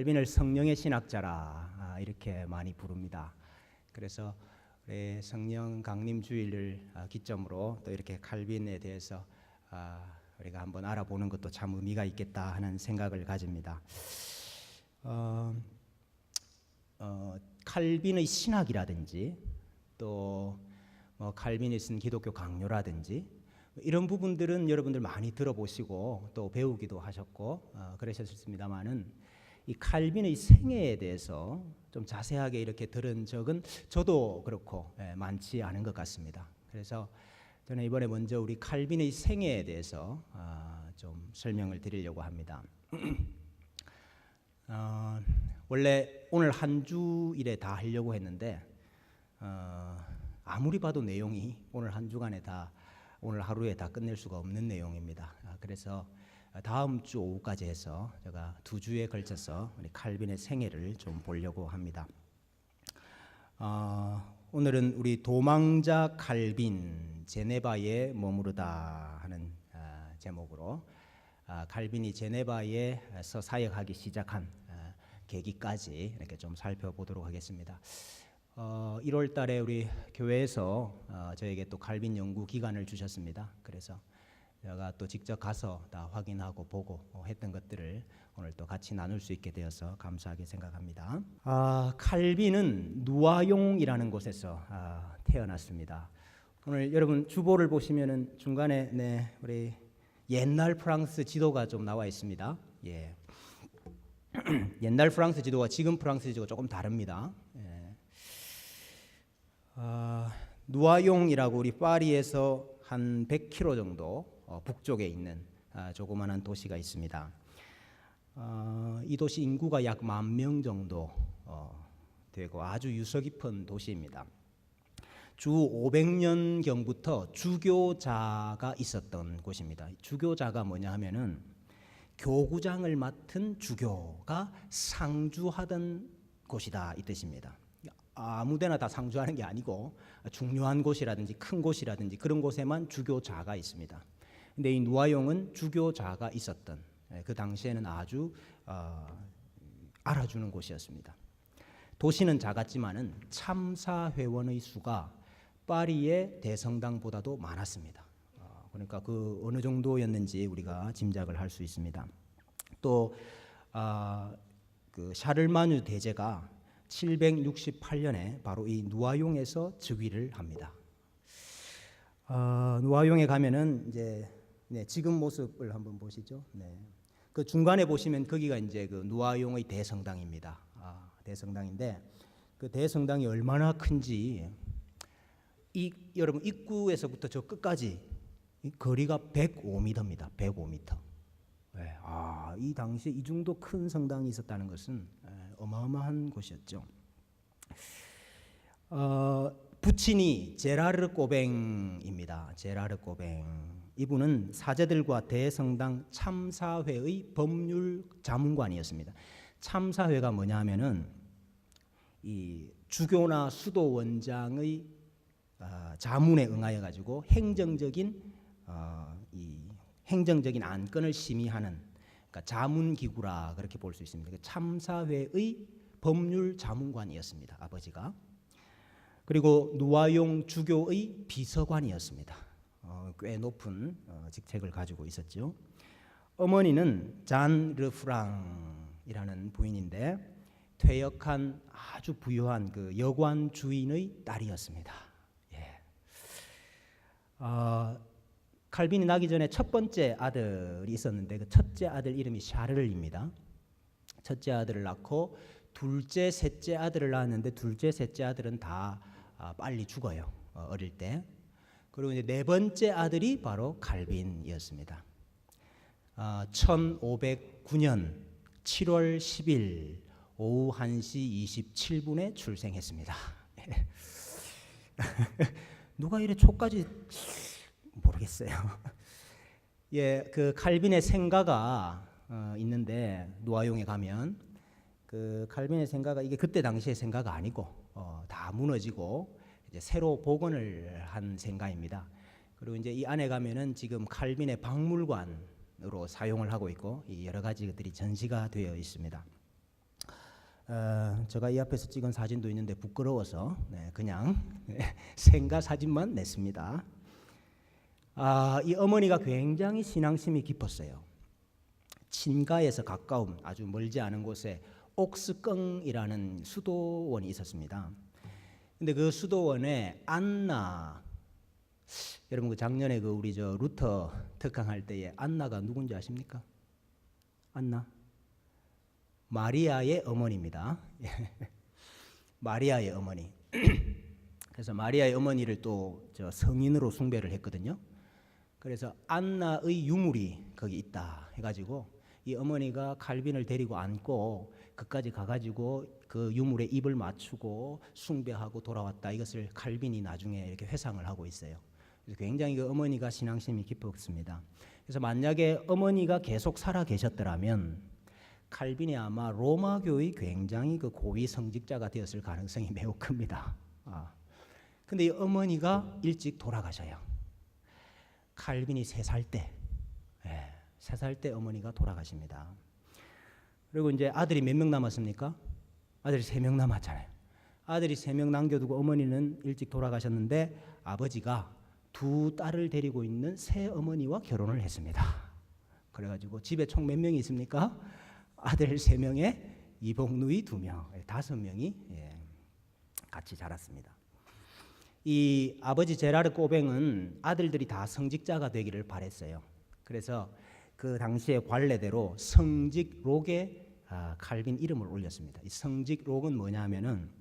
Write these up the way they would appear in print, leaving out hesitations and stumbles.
칼빈을 성령의 신학자라 이렇게 많이 부릅니다. 그래서 성령 강림 주일을 기점으로 또 이렇게 칼빈에 대해서 우리가 한번 알아보는 것도 참 의미가 있겠다 하는 생각을 가집니다. 칼빈의 신학이라든지 또 칼빈이 쓴 기독교 강요라든지 이런 부분들은 여러분들 많이 들어보시고 또 배우기도 하셨고 그러셨습니다만은 이 칼빈의 생애에 대해서 좀 자세하게 이렇게 들은 적은 저도 그렇고 많지 않은 것 같습니다. 그래서 저는 이번에 먼저 우리 칼빈의 생애에 대해서 좀 설명을 드리려고 합니다. 원래 오늘 한 주일에 다 하려고 했는데 아무리 봐도 내용이 오늘 한 주간에 다 오늘 하루에 다 끝낼 수가 없는 내용입니다. 그래서 다음 주 오후까지 해서 제가 2주에 걸쳐서 우리 칼빈의 생애를 좀 보려고 합니다. 오늘은 우리 도망자 칼빈 제네바에 머무르다 하는 제목으로 칼빈이 제네바에서 사역하기 시작한 계기까지 이렇게 좀 살펴보도록 하겠습니다. 1월 달에 우리 교회에서 저에게 또 칼빈 연구 기간을 주셨습니다. 그래서 제가 또 직접 가서 다 확인하고 보고 했던 것들을 오늘 또 같이 나눌 수 있게 되어서 감사하게 생각합니다. 칼빈은 누아용이라는 곳에서 태어났습니다. 오늘 여러분 주보를 보시면은 중간에 우리 옛날 프랑스 지도가 좀 나와 있습니다. 예. 옛날 프랑스 지도와 지금 프랑스 지도가 조금 다릅니다. 예. 누아용이라고 우리 파리에서 한 100km 정도 북쪽에 있는 조그마한 도시가 있습니다. 이 도시 인구가 약 10,000명 정도 되고 아주 유서 깊은 도시입니다. 주 500년경부터 주교자가 있었던 곳입니다. 주교자가 뭐냐 하면은 교구장을 맡은 주교가 상주하던 곳이다 이 뜻입니다. 아무데나 다 상주하는 게 아니고 중요한 곳이라든지 큰 곳이라든지 그런 곳에만 주교자가 있습니다. 근데 이 누아용은 주교자가 있었던 그 당시에는 아주 알아주는 곳이었습니다. 도시는 작았지만은 참사 회원의 수가 파리의 대성당보다도 많았습니다. 그러니까 그 어느 정도였는지 우리가 짐작을 할 수 있습니다. 또 그 샤를마뉴 대제가 768년에 바로 이 누아용에서 즉위를 합니다. 누아용에 가면은 이제 지금 모습을 한번 보시죠. 그 중간에 보시면 거기가 이제 그 누아용의 대성당입니다. 대성당인데 그 대성당이 얼마나 큰지 여러분 입구에서부터 저 끝까지 이 거리가 105m입니다. 105m. 이 당시에 이 정도 큰 성당이 있었다는 것은 어마어마한 곳이었죠. 부친이 제라르 꼬뱅입니다. 제라르 꼬뱅. 이분은 사제들과 대성당 참사회의 법률 자문관이었습니다. 참사회가 뭐냐 하면은 이 주교나 수도 원장의 자문에 응하여 가지고 행정적인 안건을 심의하는 그러니까 자문기구라 그렇게 볼 수 있습니다. 참사회의 법률 자문관이었습니다. 아버지가. 그리고 누아용 주교의 비서관이었습니다. 꽤 높은 직책을 가지고 있었죠. 어머니는 잔 르프랑이라는 부인인데 퇴역한 아주 부유한 그 여관 주인의 딸이었습니다. 칼빈이 나기 전에 첫 번째 아들이 있었는데 그 첫째 아들 이름이 샤를입니다. 첫째 아들을 낳고 둘째, 셋째 아들을 낳았는데 둘째, 셋째 아들은 다 빨리 죽어요. 어릴 때. 그리고 이제 네 번째 아들이 바로 칼빈이었습니다. 1509년 7월 10일 오후 1시 27분에 출생했습니다. 누가 이래 초까지 모르겠어요. 그 칼빈의 생가가 있는데 누아용에 가면 그 칼빈의 생가가 이게 그때 당시의 생가가 아니고 다 무너지고 이제 새로 복원을 한 생가입니다. 그리고 이제 이 안에 가면은 지금 칼빈의 박물관으로 사용을 하고 있고 여러 가지 것들이 전시가 되어 있습니다. 제가 이 앞에서 찍은 사진도 있는데 부끄러워서 그냥 생가 사진만 냈습니다. 이 어머니가 굉장히 신앙심이 깊었어요. 친가에서 가까운 아주 멀지 않은 곳에 옥스껑이라는 수도원이 있었습니다. 근데 그 수도원에 안나, 여러분 그 작년에 그 우리 저 루터 특강할 때에 안나가 누군지 아십니까? 안나? 마리아의 어머니입니다. 마리아의 어머니. 그래서 마리아의 어머니를 또 저 성인으로 숭배를 했거든요. 그래서 안나의 유물이 거기 있다 해가지고 이 어머니가 칼빈을 데리고 앉고 그까지 가가지고 그 유물에 입을 맞추고 숭배하고 돌아왔다. 이것을 칼빈이 나중에 이렇게 회상을 하고 있어요. 그래서 굉장히 그 어머니가 신앙심이 깊었습니다. 그래서 만약에 어머니가 계속 살아 계셨더라면 칼빈이 아마 로마 교의 굉장히 그 고위 성직자가 되었을 가능성이 매우 큽니다. 근데 이 어머니가 일찍 돌아가셔요. 칼빈이 3살 때, 3살 때 어머니가 돌아가십니다. 그리고 이제 아들이 몇 명 남았습니까? 아들이 3명 남았잖아요. 아들이 3명 남겨두고 어머니는 일찍 돌아가셨는데 아버지가 2 딸을 데리고 있는 새 어머니와 결혼을 했습니다. 그래가지고 집에 총 몇 명이 있습니까? 아들 3명에 이복누이 2명, 5명이 같이 자랐습니다. 이 아버지 제라르 꼬뱅은 아들들이 다 성직자가 되기를 바랬어요. 그래서 그 당시의 관례대로 성직록에 칼빈 이름을 올렸습니다. 이 성직록은 뭐냐면은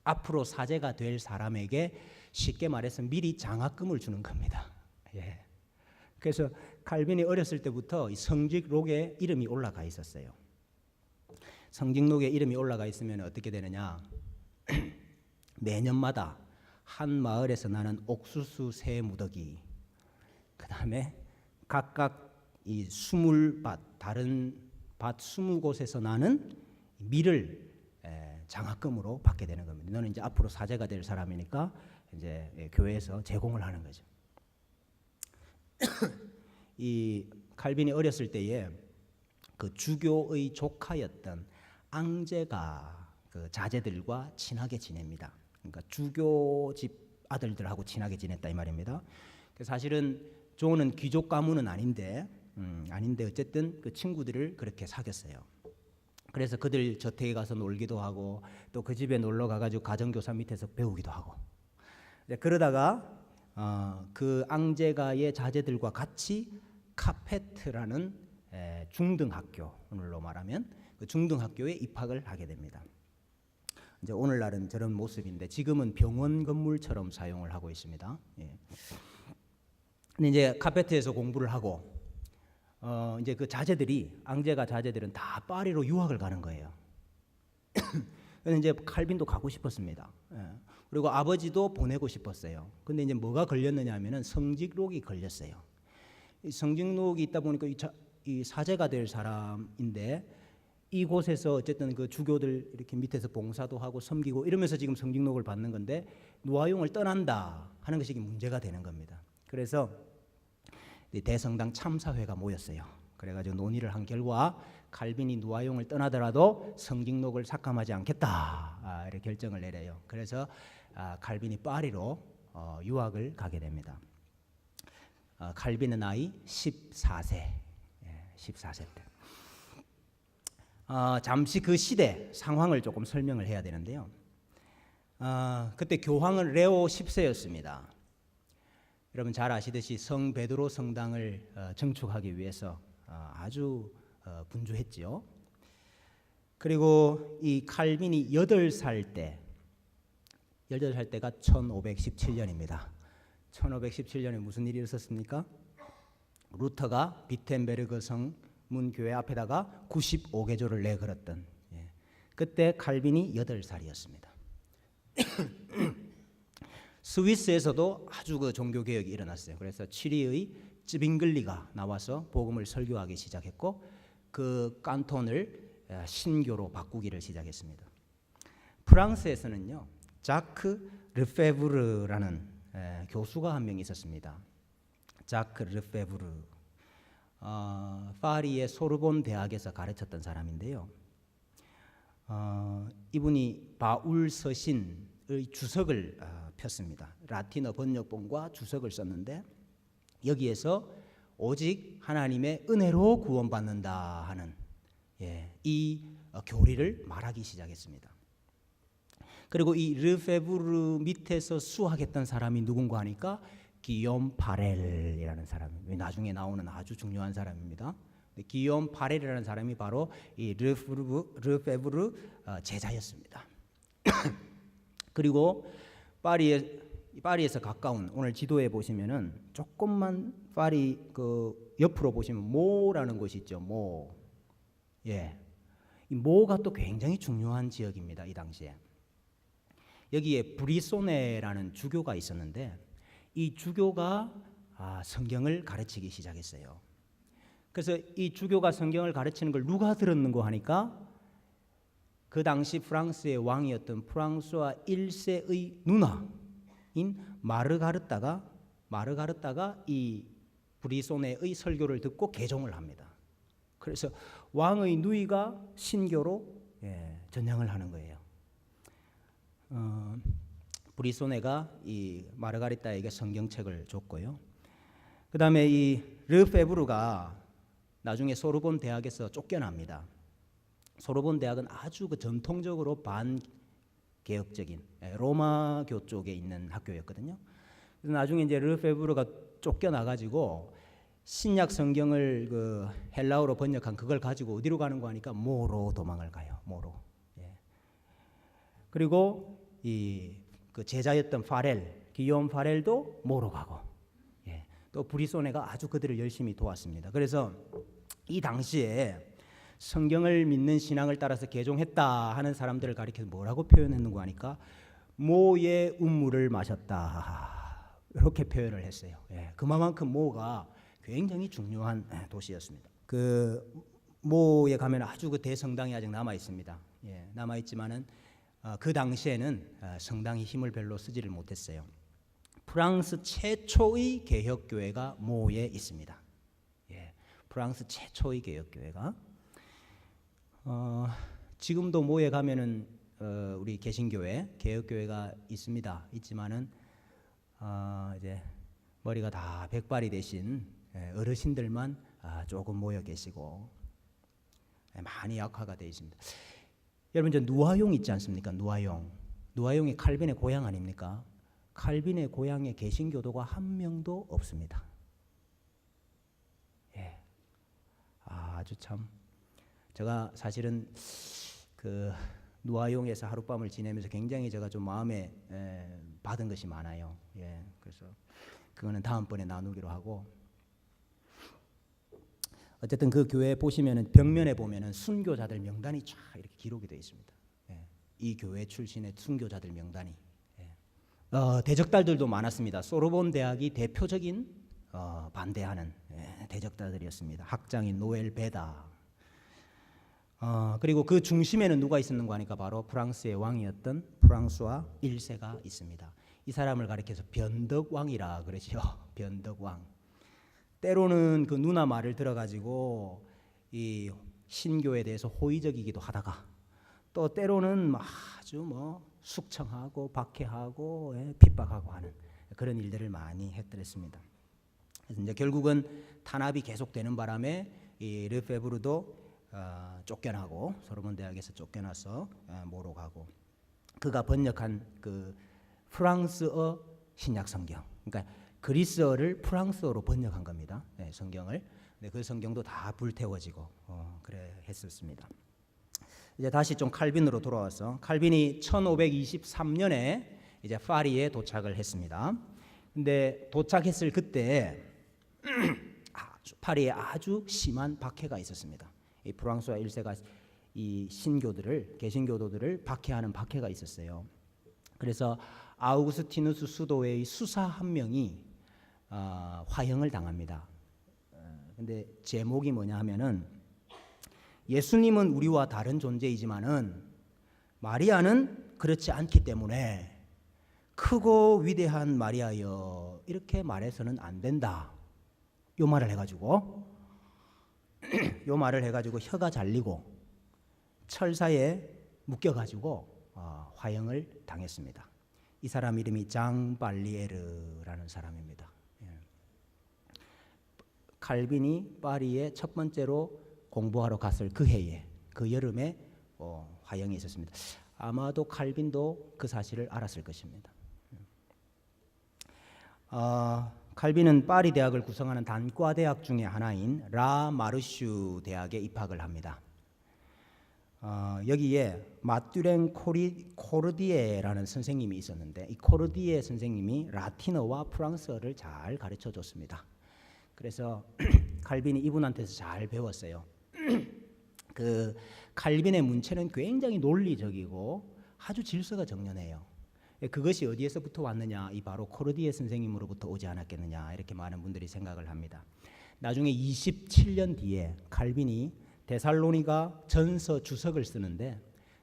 앞으로 사제가 될 사람에게 쉽게 말해서 미리 장학금을 주는 겁니다. 그래서 칼빈이 어렸을 때부터 이 성직록에 이름이 올라가 있었어요. 성직록에 이름이 올라가 있으면 어떻게 되느냐? 매년마다 한 마을에서 나는 옥수수 새 무더기, 그 다음에 각각 이 20밭, 다른 밭 20곳에서 나는 밀을 장학금으로 받게 되는 겁니다. 너는 이제 앞으로 사제가 될 사람이니까 이제 교회에서 제공을 하는 거죠. 이 칼빈이 어렸을 때에 그 주교의 조카였던 앙제가 그 자제들과 친하게 지냅니다. 그러니까 주교 집 아들들하고 친하게 지냈다 이 말입니다. 사실은 존은 귀족 가문은 아닌데 어쨌든 그 친구들을 그렇게 사귀었어요. 그래서 그들 저택에 가서 놀기도 하고 또 그 집에 놀러 가가지고 가정교사 밑에서 배우기도 하고 그러다가 그 앙제가의 자제들과 같이 카페트라는 중등학교, 오늘로 말하면 그 중등학교에 입학을 하게 됩니다. 이제 오늘날은 저런 모습인데 지금은 병원 건물처럼 사용을 하고 있습니다. 근데 이제 카페트에서 공부를 하고 이제 그 자제들이 앙제가 자제들은 다 파리로 유학을 가는 거예요. 그래서 이제 칼빈도 가고 싶었습니다. 그리고 아버지도 보내고 싶었어요. 근데 이제 뭐가 걸렸느냐 하면은 성직록이 걸렸어요. 이 성직록이 있다 보니까 이 사제가 될 사람인데 이곳에서 어쨌든 그 주교들 이렇게 밑에서 봉사도 하고 섬기고 이러면서 지금 성직록을 받는 건데 누아용을 떠난다 하는 것이 문제가 되는 겁니다. 그래서 대성당 참사회가 모였어요. 그래가지고 논의를 한 결과 칼빈이 누아용을 떠나더라도 성직록을 삭감하지 않겠다 이렇게 결정을 내려요. 그래서 칼빈이 파리로 유학을 가게 됩니다. 칼빈의 나이 14세, 14세 때. 잠시 그 시대 상황을 조금 설명을 해야 되는데요. 그때 교황은 레오 10세였습니다. 여러분 잘 아시듯이 성 베드로 성당을 증축하기 위해서 아주 분주했지요. 그리고 이 칼빈이 8살 때가 1517년입니다. 1517년에 무슨 일이 있었습니까? 루터가 비텐베르그 성문교회 앞에다가 95개조를 내걸었던 그때 칼빈이 8살이었습니다. 스위스에서도 아주 그 종교 개혁이 일어났어요. 그래서 치리의 쯔빙글리가 나와서 복음을 설교하기 시작했고 그 칸톤을 신교로 바꾸기를 시작했습니다. 프랑스에서는요, 자크 르페브르라는 교수가 한 명 있었습니다. 자크 르페브르, 파리의 소르본 대학에서 가르쳤던 사람인데요. 이분이 바울 서신의 주석을 폈습니다. 라틴어 번역본과 주석을 썼는데 여기에서 오직 하나님의 은혜로 구원받는다 하는 이 교리를 말하기 시작했습니다. 그리고 이 르페부르 밑에서 수학했던 사람이 누군가 하니까 기욤 파렐이라는 사람, 나중에 나오는 아주 중요한 사람입니다. 기욤 파렐이라는 사람이 바로 이 르페부르 제자였습니다. 그리고 파리에서 가까운, 오늘 지도에 보시면은 조금만 파리 그 옆으로 보시면 모라는 곳이 있죠. 모. 이 모가 또 굉장히 중요한 지역입니다. 이 당시에. 여기에 브리소네라는 주교가 있었는데 이 주교가 성경을 가르치기 시작했어요. 그래서 이 주교가 성경을 가르치는 걸 누가 들었는고 하니까 그 당시 프랑스의 왕이었던 프랑스와 1세의 누나인 마르가르타가 이 브리소네의 설교를 듣고 개종을 합니다. 그래서 왕의 누이가 신교로 전향을 하는 거예요. 브리소네가 이 마르가리타에게 성경책을 줬고요. 그 다음에 이 르페부르가 나중에 소르본 대학에서 쫓겨납니다. 소르본 대학은 아주 그 전통적으로 반개혁적인 로마교 쪽에 있는 학교였거든요. 그래서 나중에 이제 르페부르가 쫓겨나가지고 신약 성경을 그 헬라어로 번역한 그걸 가지고 어디로 가는 거 하니까 모로 도망을 가요. 모로. 그리고 이 그 제자였던 기욤 파렐도 모로 가고, 또 브리소네가 아주 그들을 열심히 도왔습니다. 그래서 이 당시에 성경을 믿는 신앙을 따라서 개종했다 하는 사람들을 가리켜서 뭐라고 표현했는가 하니까 모의 운물을 마셨다 이렇게 표현을 했어요. 그만큼 모가 굉장히 중요한 도시였습니다. 그 모에 가면 아주 그 대성당이 아직 남아 있습니다. 남아 있지만은 그 당시에는 성당이 힘을 별로 쓰지를 못했어요. 프랑스 최초의 개혁교회가 모에 있습니다. 프랑스 최초의 개혁교회가 지금도 모에 가면은 우리 개신교회 개혁교회가 있지만은 이제 머리가 다 백발이 되신 어르신들만 조금 모여 계시고 많이 약화가 되어 있습니다. 여러분 저 누아용 있지 않습니까? 누아용이 칼빈의 고향 아닙니까? 칼빈의 고향에 개신교도가 한 명도 없습니다. 아주 참 제가 사실은 그 누아용에서 하룻밤을 지내면서 굉장히 제가 좀 마음에 받은 것이 많아요. 그래서 그거는 다음번에 나누기로 하고, 어쨌든 그 교회 보시면은 벽면에 보면은 순교자들 명단이 쫙 이렇게 기록이 되어 있습니다. 이 교회 출신의 순교자들 명단이. 대적달들도 많았습니다. 소르본 대학이 대표적인 반대하는 대적달들이었습니다. 학장인 노엘 베다. 그리고 그 중심에는 누가 있었는가 하니까 바로 프랑스의 왕이었던 프랑스와 1세가 있습니다. 이 사람을 가리켜서 변덕왕이라 그러죠. 변덕왕. 때로는 그 누나 말을 들어가지고 이 신교에 대해서 호의적이기도 하다가 또 때로는 아주 숙청하고 박해하고 핍박하고 하는 그런 일들을 많이 했더랬습니다. 그래서 이제 결국은 탄압이 계속되는 바람에 이 르페부르도 쫓겨나고 소르본 대학에서 쫓겨나서 모로 가고, 그가 번역한 그 프랑스어 신약 성경, 그러니까 그리스어를 프랑스어로 번역한 겁니다. 성경을. 근데 그 성경도 다 불태워지고 그래 했었습니다. 이제 다시 좀 칼빈으로 돌아와서 칼빈이 1523년에 이제 파리에 도착을 했습니다. 근데 도착했을 그때 파리에 아주 심한 박해가 있었습니다. 이 프랑스와 1세가 이 개신교도들을 박해하는 박해가 있었어요. 그래서 아우구스티누스 수도의 수사 한 명이 화형을 당합니다. 근데 제목이 뭐냐 하면은 예수님은 우리와 다른 존재이지만은 마리아는 그렇지 않기 때문에 크고 위대한 마리아여 이렇게 말해서는 안 된다. 요 말을 해가지고 혀가 잘리고 철사에 묶여가지고 화형을 당했습니다. 이 사람 이름이 장 발리에르라는 사람입니다. 칼빈이 파리에 첫 번째로 공부하러 갔을 그 해에, 그 여름에 화형이 있었습니다. 아마도 칼빈도 그 사실을 알았을 것입니다. 칼빈은 파리 대학을 구성하는 단과 대학 중에 하나인 라 마르슈 대학에 입학을 합니다. 여기에 마뚜랭 코르디에라는 선생님이 있었는데, 이 코르디에 선생님이 라틴어와 프랑스어를 잘 가르쳐 줬습니다. 그래서 칼빈이 이분한테서 잘 배웠어요. 그 칼빈의 문체는 굉장히 논리적이고 아주 질서가 정연해요. 그것이 어디에서부터 왔느냐? 이 바로 코르디에 선생님으로부터 오지 않았겠느냐? 이렇게 많은 분들이 생각을 합니다. 나중에 27년 뒤에 칼빈이 데살로니가 전서 주석을 쓰는데,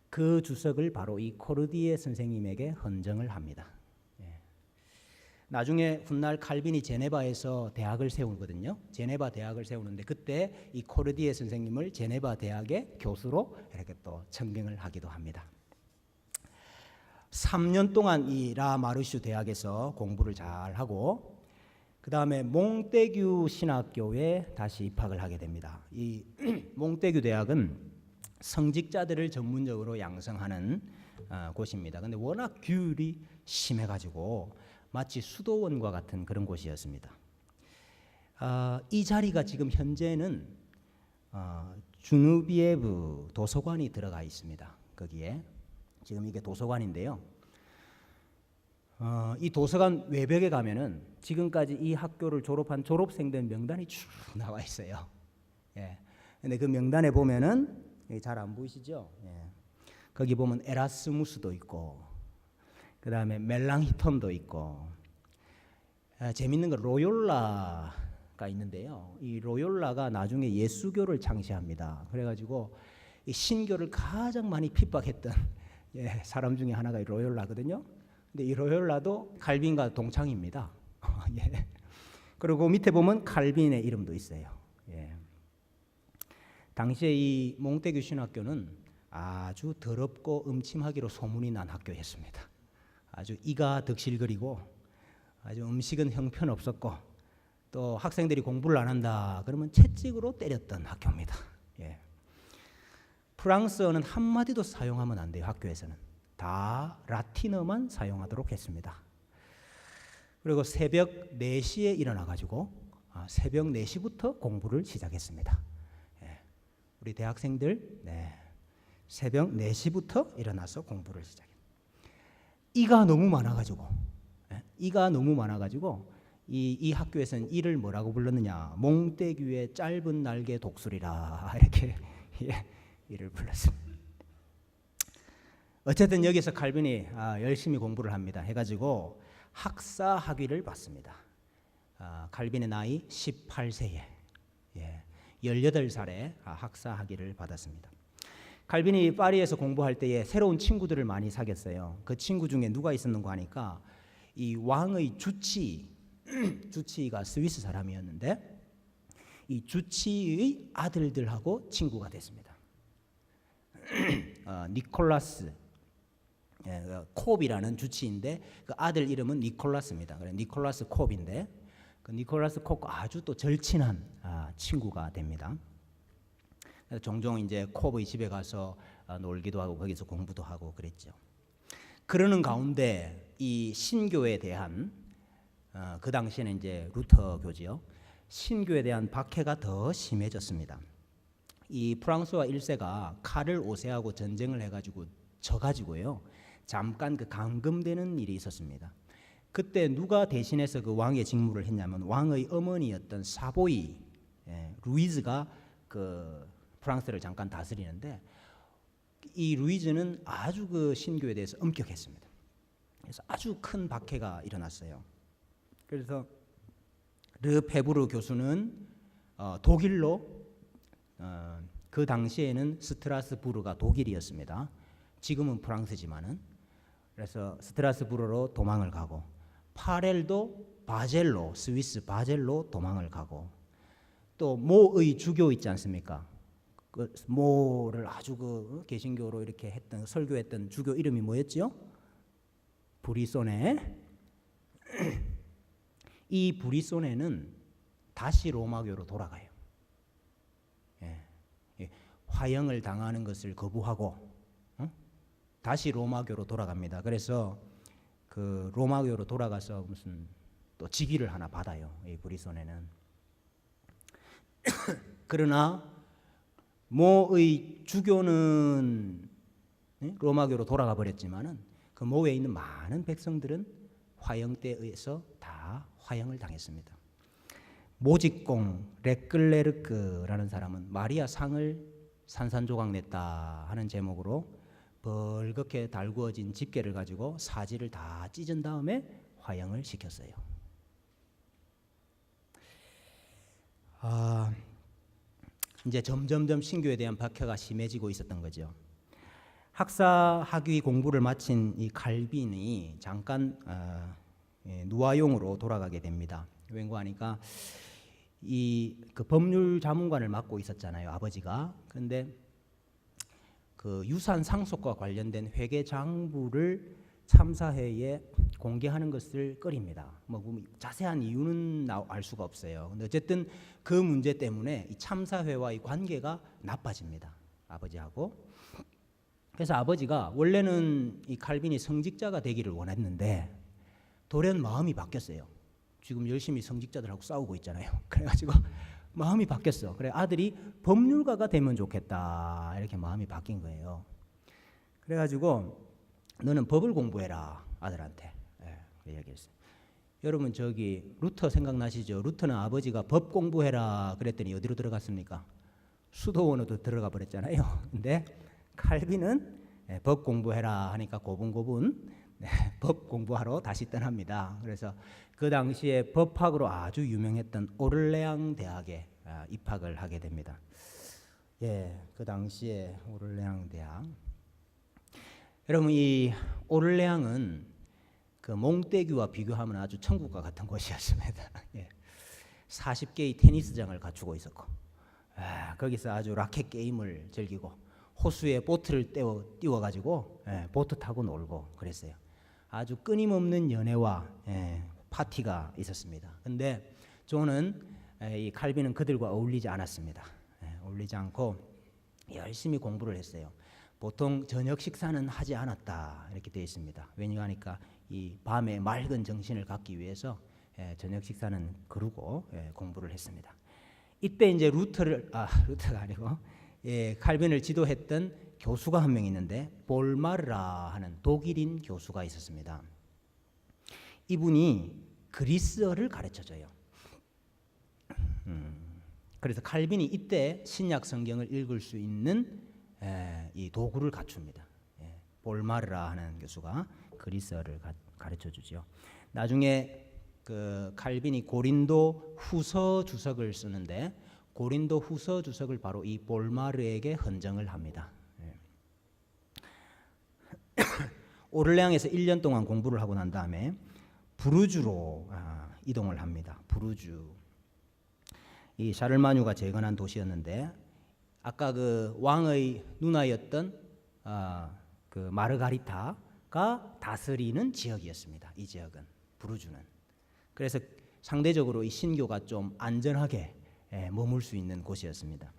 그 주석을 바로 이 코르디에 선생님에게 헌정을 합니다. 나중에 훗날 칼빈이 제네바에서 대학을 세우거든요. 제네바 대학을 세우는데, 그때 이 코르디에 선생님을 제네바 대학의 교수로 이렇게 또 청빙을 하기도 합니다. 3년 동안 이 라 마르슈 대학에서 공부를 잘 하고, 그 다음에 몽테규 신학교에 다시 입학을 하게 됩니다. 이 몽테규 대학은 성직자들을 전문적으로 양성하는 곳입니다. 근데 워낙 규율이 심해가지고 마치 수도원과 같은 그런 곳이었습니다. 이 자리가 지금 현재는 주누비에브 도서관이 들어가 있습니다. 거기에 지금 이게 도서관인데요. 이 도서관 외벽에 가면은 지금까지 이 학교를 졸업한 졸업생들 명단이 쭉 나와 있어요. 근데 그 명단에 보면은 잘 안 보이시죠? 거기 보면 에라스무스도 있고, 그 다음에 멜랑히톤도 있고, 재밌는 건 로욜라가 있는데요. 이 로욜라가 나중에 예수교를 창시합니다. 그래가지고 이 신교를 가장 많이 핍박했던 사람 중에 하나가 이 로욜라거든요. 근데 이 로욜라도 칼빈과 동창입니다. 그리고 밑에 보면 칼빈의 이름도 있어요. 당시에 이 몽테규 신학교는 아주 더럽고 음침하기로 소문이 난 학교였습니다. 아주 이가 득실거리고 아주 음식은 형편없었고, 또 학생들이 공부를 안 한다 그러면 채찍으로 때렸던 학교입니다. 프랑스어는 한마디도 사용하면 안 돼요. 학교에서는 다 라틴어만 사용하도록 했습니다. 그리고 새벽 4시에 일어나가지고 새벽 4시부터 공부를 시작했습니다. 우리 대학생들 새벽 4시부터 일어나서 공부를 시작해요. 이가 너무 많아가지고 이 학교에서는 이를 뭐라고 불렀느냐? 몽테규의 짧은 날개 독수리라 이렇게 이를 불렀습니다. 어쨌든 여기서 칼빈이 열심히 공부를 합니다. 해가지고 학사 학위를 받습니다. 칼빈의 나이 18세에 18살에 학사 학위를 받았습니다. 칼빈이 파리에서 공부할 때에 새로운 친구들을 많이 사귀었어요. 그 친구 중에 누가 있었는가 하니까 이 왕의 주치의가 스위스 사람이었는데, 이 주치의 아들들하고 친구가 됐습니다. 니콜라스 콥이라는 주치인데 그 아들 이름은 니콜라스입니다. 그래 니콜라스 콥인데, 그 니콜라스 콥과 아주 또 절친한 친구가 됩니다. 종종 이제 콥의 집에 가서 놀기도 하고 거기서 공부도 하고 그랬죠. 그러는 가운데 이 신교에 대한 그 당시에는 이제 루터교지요. 신교에 대한 박해가 더 심해졌습니다. 이 프랑스와 1세가 칼을 오세하고 전쟁을 해가지고 져가지고요. 잠깐 그 감금되는 일이 있었습니다. 그때 누가 대신해서 그 왕의 직무를 했냐면 왕의 어머니였던 사보이 루이즈가 그 프랑스를 잠깐 다스리는데, 이 루이즈는 아주 그 신교에 대해서 엄격했습니다. 그래서 아주 큰 박해가 일어났어요. 그래서 르페부르 교수는 독일로 그 당시에는 스트라스부르가 독일이었습니다. 지금은 프랑스지만은. 그래서 스트라스부르로 도망을 가고, 파렐도 바젤로, 스위스 바젤로 도망을 가고, 또 모의 주교 있지 않습니까? 그 모를 아주 개신교로 이렇게 했던 설교했던 주교 이름이 뭐였지요? 브리소네. 이 브리소네는 다시 로마교로 돌아가요. 화형을 당하는 것을 거부하고 다시 로마교로 돌아갑니다. 그래서 그 로마교로 돌아가서 무슨 또 직위를 하나 받아요. 이 브리소네는. 그러나 모의 주교는 로마교로 돌아가 버렸지만은 그 모에 있는 많은 백성들은 화형 때에 의해서 다 화형을 당했습니다. 모직공 레클레르크라는 사람은 마리아 상을 산산조각 냈다 하는 제목으로 벌겋게 달구어진 집게를 가지고 사지를 다 찢은 다음에 화형을 시켰어요. 이제 점점점 신교에 대한 박해가 심해지고 있었던 거죠. 학사 학위 공부를 마친 이 칼빈이 잠깐 누아용으로 돌아가게 됩니다. 왠고 하니까 그 법률 자문관을 맡고 있었잖아요, 아버지가. 근데 그 유산 상속과 관련된 회계 장부를 참사회에 공개하는 것을 꺼립니다. 뭐 자세한 이유는 알 수가 없어요. 근데 어쨌든 그 문제 때문에 이 참사회와의 관계가 나빠집니다, 아버지하고. 그래서 아버지가 원래는 이 칼빈이 성직자가 되기를 원했는데 돌연 마음이 바뀌었어요. 지금 열심히 성직자들하고 싸우고 있잖아요. 그래가지고 마음이 바뀌었어. 그래 아들이 법률가가 되면 좋겠다 이렇게 마음이 바뀐 거예요. 그래가지고 너는 법을 공부해라 아들한테 이야기했어요. 여러분 저기 루터 생각나시죠? 루터는 아버지가 법 공부해라 그랬더니 어디로 들어갔습니까? 수도원으로 들어가 버렸잖아요. 근데 칼빈은 법 공부해라 하니까 고분고분 법 공부하러 다시 떠납니다. 그래서 그 당시에 법학으로 아주 유명했던 오를레앙 대학에 입학을 하게 됩니다. 그 당시에 오를레앙 대학. 여러분 이 오를레앙은 그 몽테규와 비교하면 아주 천국과 같은 곳이었습니다. 40개의 테니스장을 갖추고 있었고 거기서 아주 라켓 게임을 즐기고 호수에 보트를 띄워가지고 보트 타고 놀고 그랬어요. 아주 끊임없는 연애와 파티가 있었습니다. 근데 존은 이 칼빈은 그들과 어울리지 않았습니다. 어울리지 않고 열심히 공부를 했어요. 보통 저녁 식사는 하지 않았다 이렇게 되어 있습니다. 왜냐하니까 이 밤에 맑은 정신을 갖기 위해서 저녁 식사는 거르고 공부를 했습니다. 이때 이제 루터가 아니고 칼빈을 지도했던 교수가 한 명 있는데 볼마르라 하는 독일인 교수가 있었습니다. 이분이 그리스어를 가르쳐줘요. 그래서 칼빈이 이때 신약 성경을 읽을 수 있는 이 도구를 갖춥니다. 볼마르라 하는 교수가 그리스어를 가르쳐주죠. 나중에 그 칼빈이 고린도 후서 주석을 쓰는데 고린도 후서 주석을 바로 이 볼마르에게 헌정을 합니다. 오를레앙에서 1년 동안 공부를 하고 난 다음에 부르주로 이동을 합니다. 부르주. 이 샤를마뉴가 재건한 도시였는데 아까 그 왕의 누나였던 그 마르가리타가 다스리는 지역이었습니다. 이 지역은 부르주는. 그래서 상대적으로 이 신교가 좀 안전하게 머물 수 있는 곳이었습니다.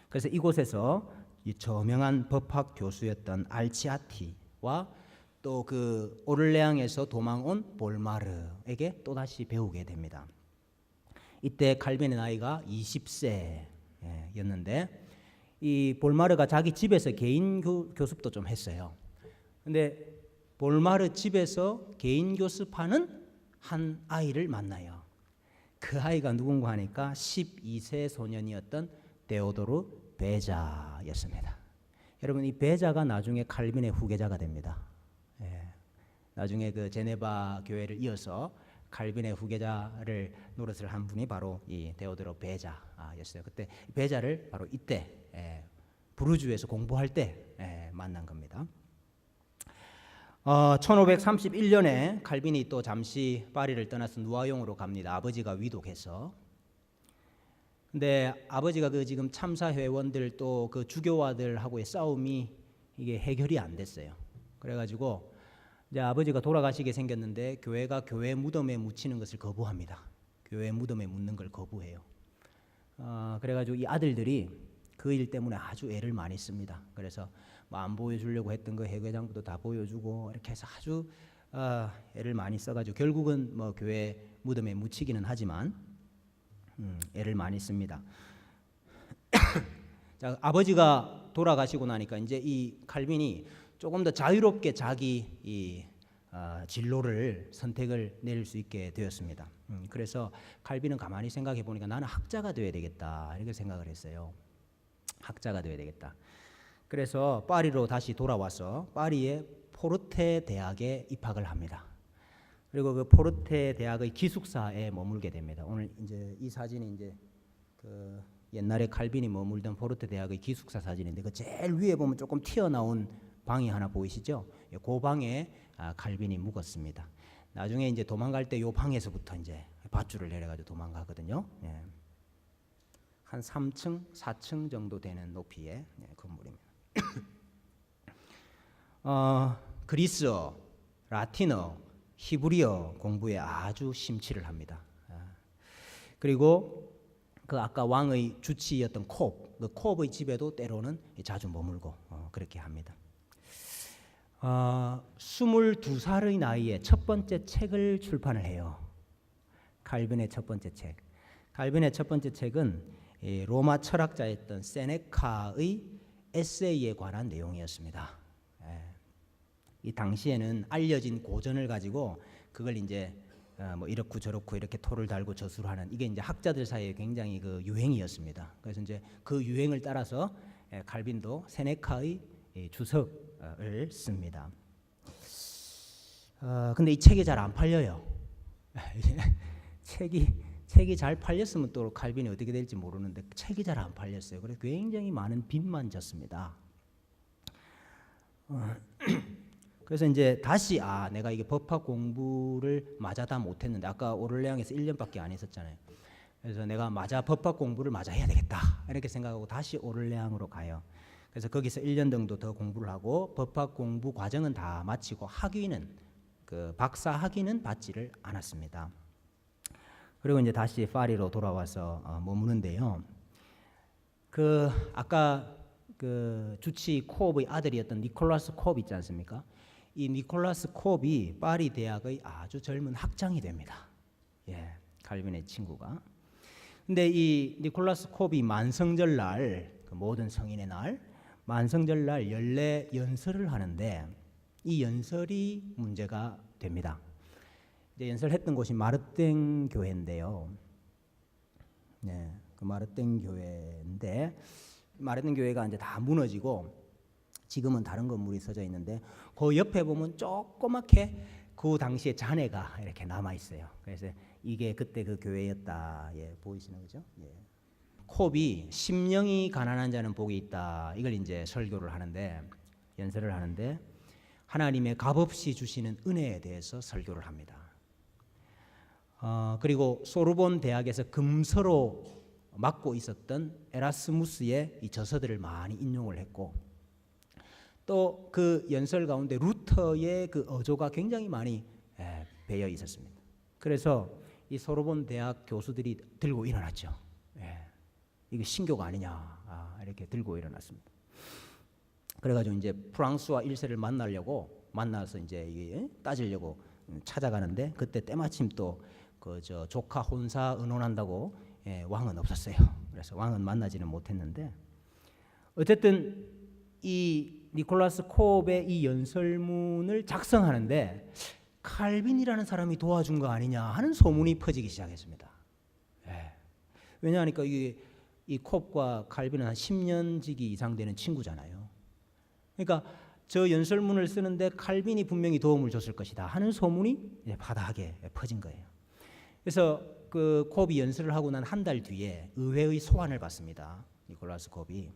그래서 이곳에서 이 저명한 법학 교수였던 알치아티와 또 그 오를레앙에서 도망온 볼마르에게 또다시 배우게 됩니다. 이때 칼빈의 나이가 20세였는데 이 볼마르가 자기 집에서 개인 교습도 좀 했어요. 근데 볼마르 집에서 개인 교습하는 한 아이를 만나요. 그 아이가 누군가 하니까 12세 소년이었던 데오도르 베자였습니다. 여러분 이 베자가 나중에 칼빈의 후계자가 됩니다. 나중에 그 제네바 교회를 이어서 칼빈의 후계자를 노릇을 한 분이 바로 이 데오도르 베자였어요. 그때 베자를 바로 이때 부르주에서 공부할 때 만난 겁니다. 1531년에 칼빈이 또 잠시 파리를 떠나서 누아용으로 갑니다. 아버지가 위독해서. 근데 아버지가 그 지금 참사 회원들 또 그 주교와들하고의 싸움이 이게 해결이 안 됐어요. 그래가지고 이제 아버지가 돌아가시게 생겼는데 교회가 교회 무덤에 묻히는 것을 거부합니다. 교회 무덤에 묻는 걸 거부해요. 그래가지고 이 아들들이 그 일 때문에 아주 애를 많이 씁니다. 그래서 뭐 안 보여주려고 했던 거 회계장부도 다 보여주고 이렇게 해서 아주 애를 많이 써가지고 결국은 뭐 교회 무덤에 묻히기는 하지만 애를 많이 씁니다. 자, 아버지가 돌아가시고 나니까 이제 이 칼빈이 조금 더 자유롭게 자기 이 진로를 선택을 내릴 수 있게 되었습니다. 그래서 칼빈은 가만히 생각해 보니까 나는 학자가 되어야 되겠다 이렇게 생각을 했어요. 학자가 되어야 되겠다. 그래서 파리로 다시 돌아와서 파리의 포르테 대학에 입학을 합니다. 그리고 그 포르테 대학의 기숙사에 머물게 됩니다. 오늘 이제 이 사진이 이제 그 옛날에 칼빈이 머물던 포르테 대학의 기숙사 사진인데 그 제일 위에 보면 조금 튀어나온 방이 하나 보이시죠? 그 방에 칼빈이 묵었습니다. 나중에 이제 도망갈 때 요 방에서부터 이제 밧줄을 내려가지고 도망가거든요. 예. 한 3층, 4층 정도 되는 높이의 건물입니다. 그리스어, 라틴어, 히브리어 공부에 아주 심취를 합니다. 그리고 그 아까 왕의 주치였던 콥, 그 콥의 집에도 때로는 자주 머물고 그렇게 합니다. 22살의 나이에 첫 번째 책을 출판을 해요. 칼빈의 첫 번째 책. 칼빈의 첫 번째 책은 로마 철학자였던 세네카의 에세이에 관한 내용이었습니다. 이 당시에는 알려진 고전을 가지고 그걸 이제 뭐 이렇고 저렇고 이렇게 토를 달고 저수를 하는 이게 이제 학자들 사이에 굉장히 그 유행이었습니다. 그래서 이제 그 유행을 따라서 칼빈도 세네카의 주석을 씁니다. 근데 이 책이 잘 안 팔려요. 책이 잘 팔렸으면 또 칼빈이 어떻게 될지 모르는데 책이 잘 안 팔렸어요. 그래서 굉장히 많은 빚만 졌습니다. 그래서 이제 다시 내가 이게 법학 공부를 마저 다 못했는데 아까 오를레앙에서 1년밖에 안 했었잖아요. 그래서 내가 법학 공부를 마저 해야 되겠다 이렇게 생각하고 다시 오를레앙으로 가요. 그래서 거기서 1년 정도 더 공부를 하고 법학 공부 과정은 다 마치고 학위는 그 박사 학위는 받지를 않았습니다. 그리고 이제 다시 파리로 돌아와서 머무는데요. 그 아까 그 주치 콥의 아들이었던 니콜라스 콥 있지 않습니까? 이 니콜라스 콥이 파리 대학의 아주 젊은 학장이 됩니다. 칼빈의 친구가. 근데 이 니콜라스 콥이 만성절 날, 그 모든 성인의 날, 만성절 날 연례 연설을 하는데 이 연설이 문제가 됩니다. 이제 연설했던 곳이 마르땡 교회인데요. 그 마르땡 교회인데 마르땡 교회가 이제 다 무너지고 지금은 다른 건물이 서져 있는데 그 옆에 보면 조그맣게 그 당시에 잔해가 이렇게 남아 있어요. 그래서 이게 그때 그 교회였다. 보이시는 거죠? 콥이 심령이 가난한 자는 복이 있다. 이걸 이제 설교를 하는데 연설을 하는데 하나님의 값없이 주시는 은혜에 대해서 설교를 합니다. 그리고 소르본 대학에서 금서로 맡고 있었던 에라스무스의 이 저서들을 많이 인용을 했고 또 그 연설 가운데 루터의 그 어조가 굉장히 많이 배어 있었습니다. 그래서 이 소르본 대학 교수들이 들고 일어났죠. 이게 신교가 아니냐 이렇게 들고 일어났습니다. 그래가지고 이제 프랑스와 1세를 만나서 이제 따지려고 찾아가는데 그때 때마침 또 그 조카 혼사 의논한다고 왕은 없었어요. 그래서 왕은 만나지는 못했는데 어쨌든 이 니콜라스 콥의 이 연설문을 작성하는데 칼빈이라는 사람이 도와준 거 아니냐 하는 소문이 퍼지기 시작했습니다. 왜냐하니까 이 콥과 칼빈은 한 10년 지기 이상 되는 친구잖아요. 그러니까 저 연설문을 쓰는데 칼빈이 분명히 도움을 줬을 것이다 하는 소문이 바다하게 퍼진 거예요. 그래서 그 콥이 연설을 하고 난 한 달 뒤에 의회의 소환을 받습니다. 니콜라스 콥이.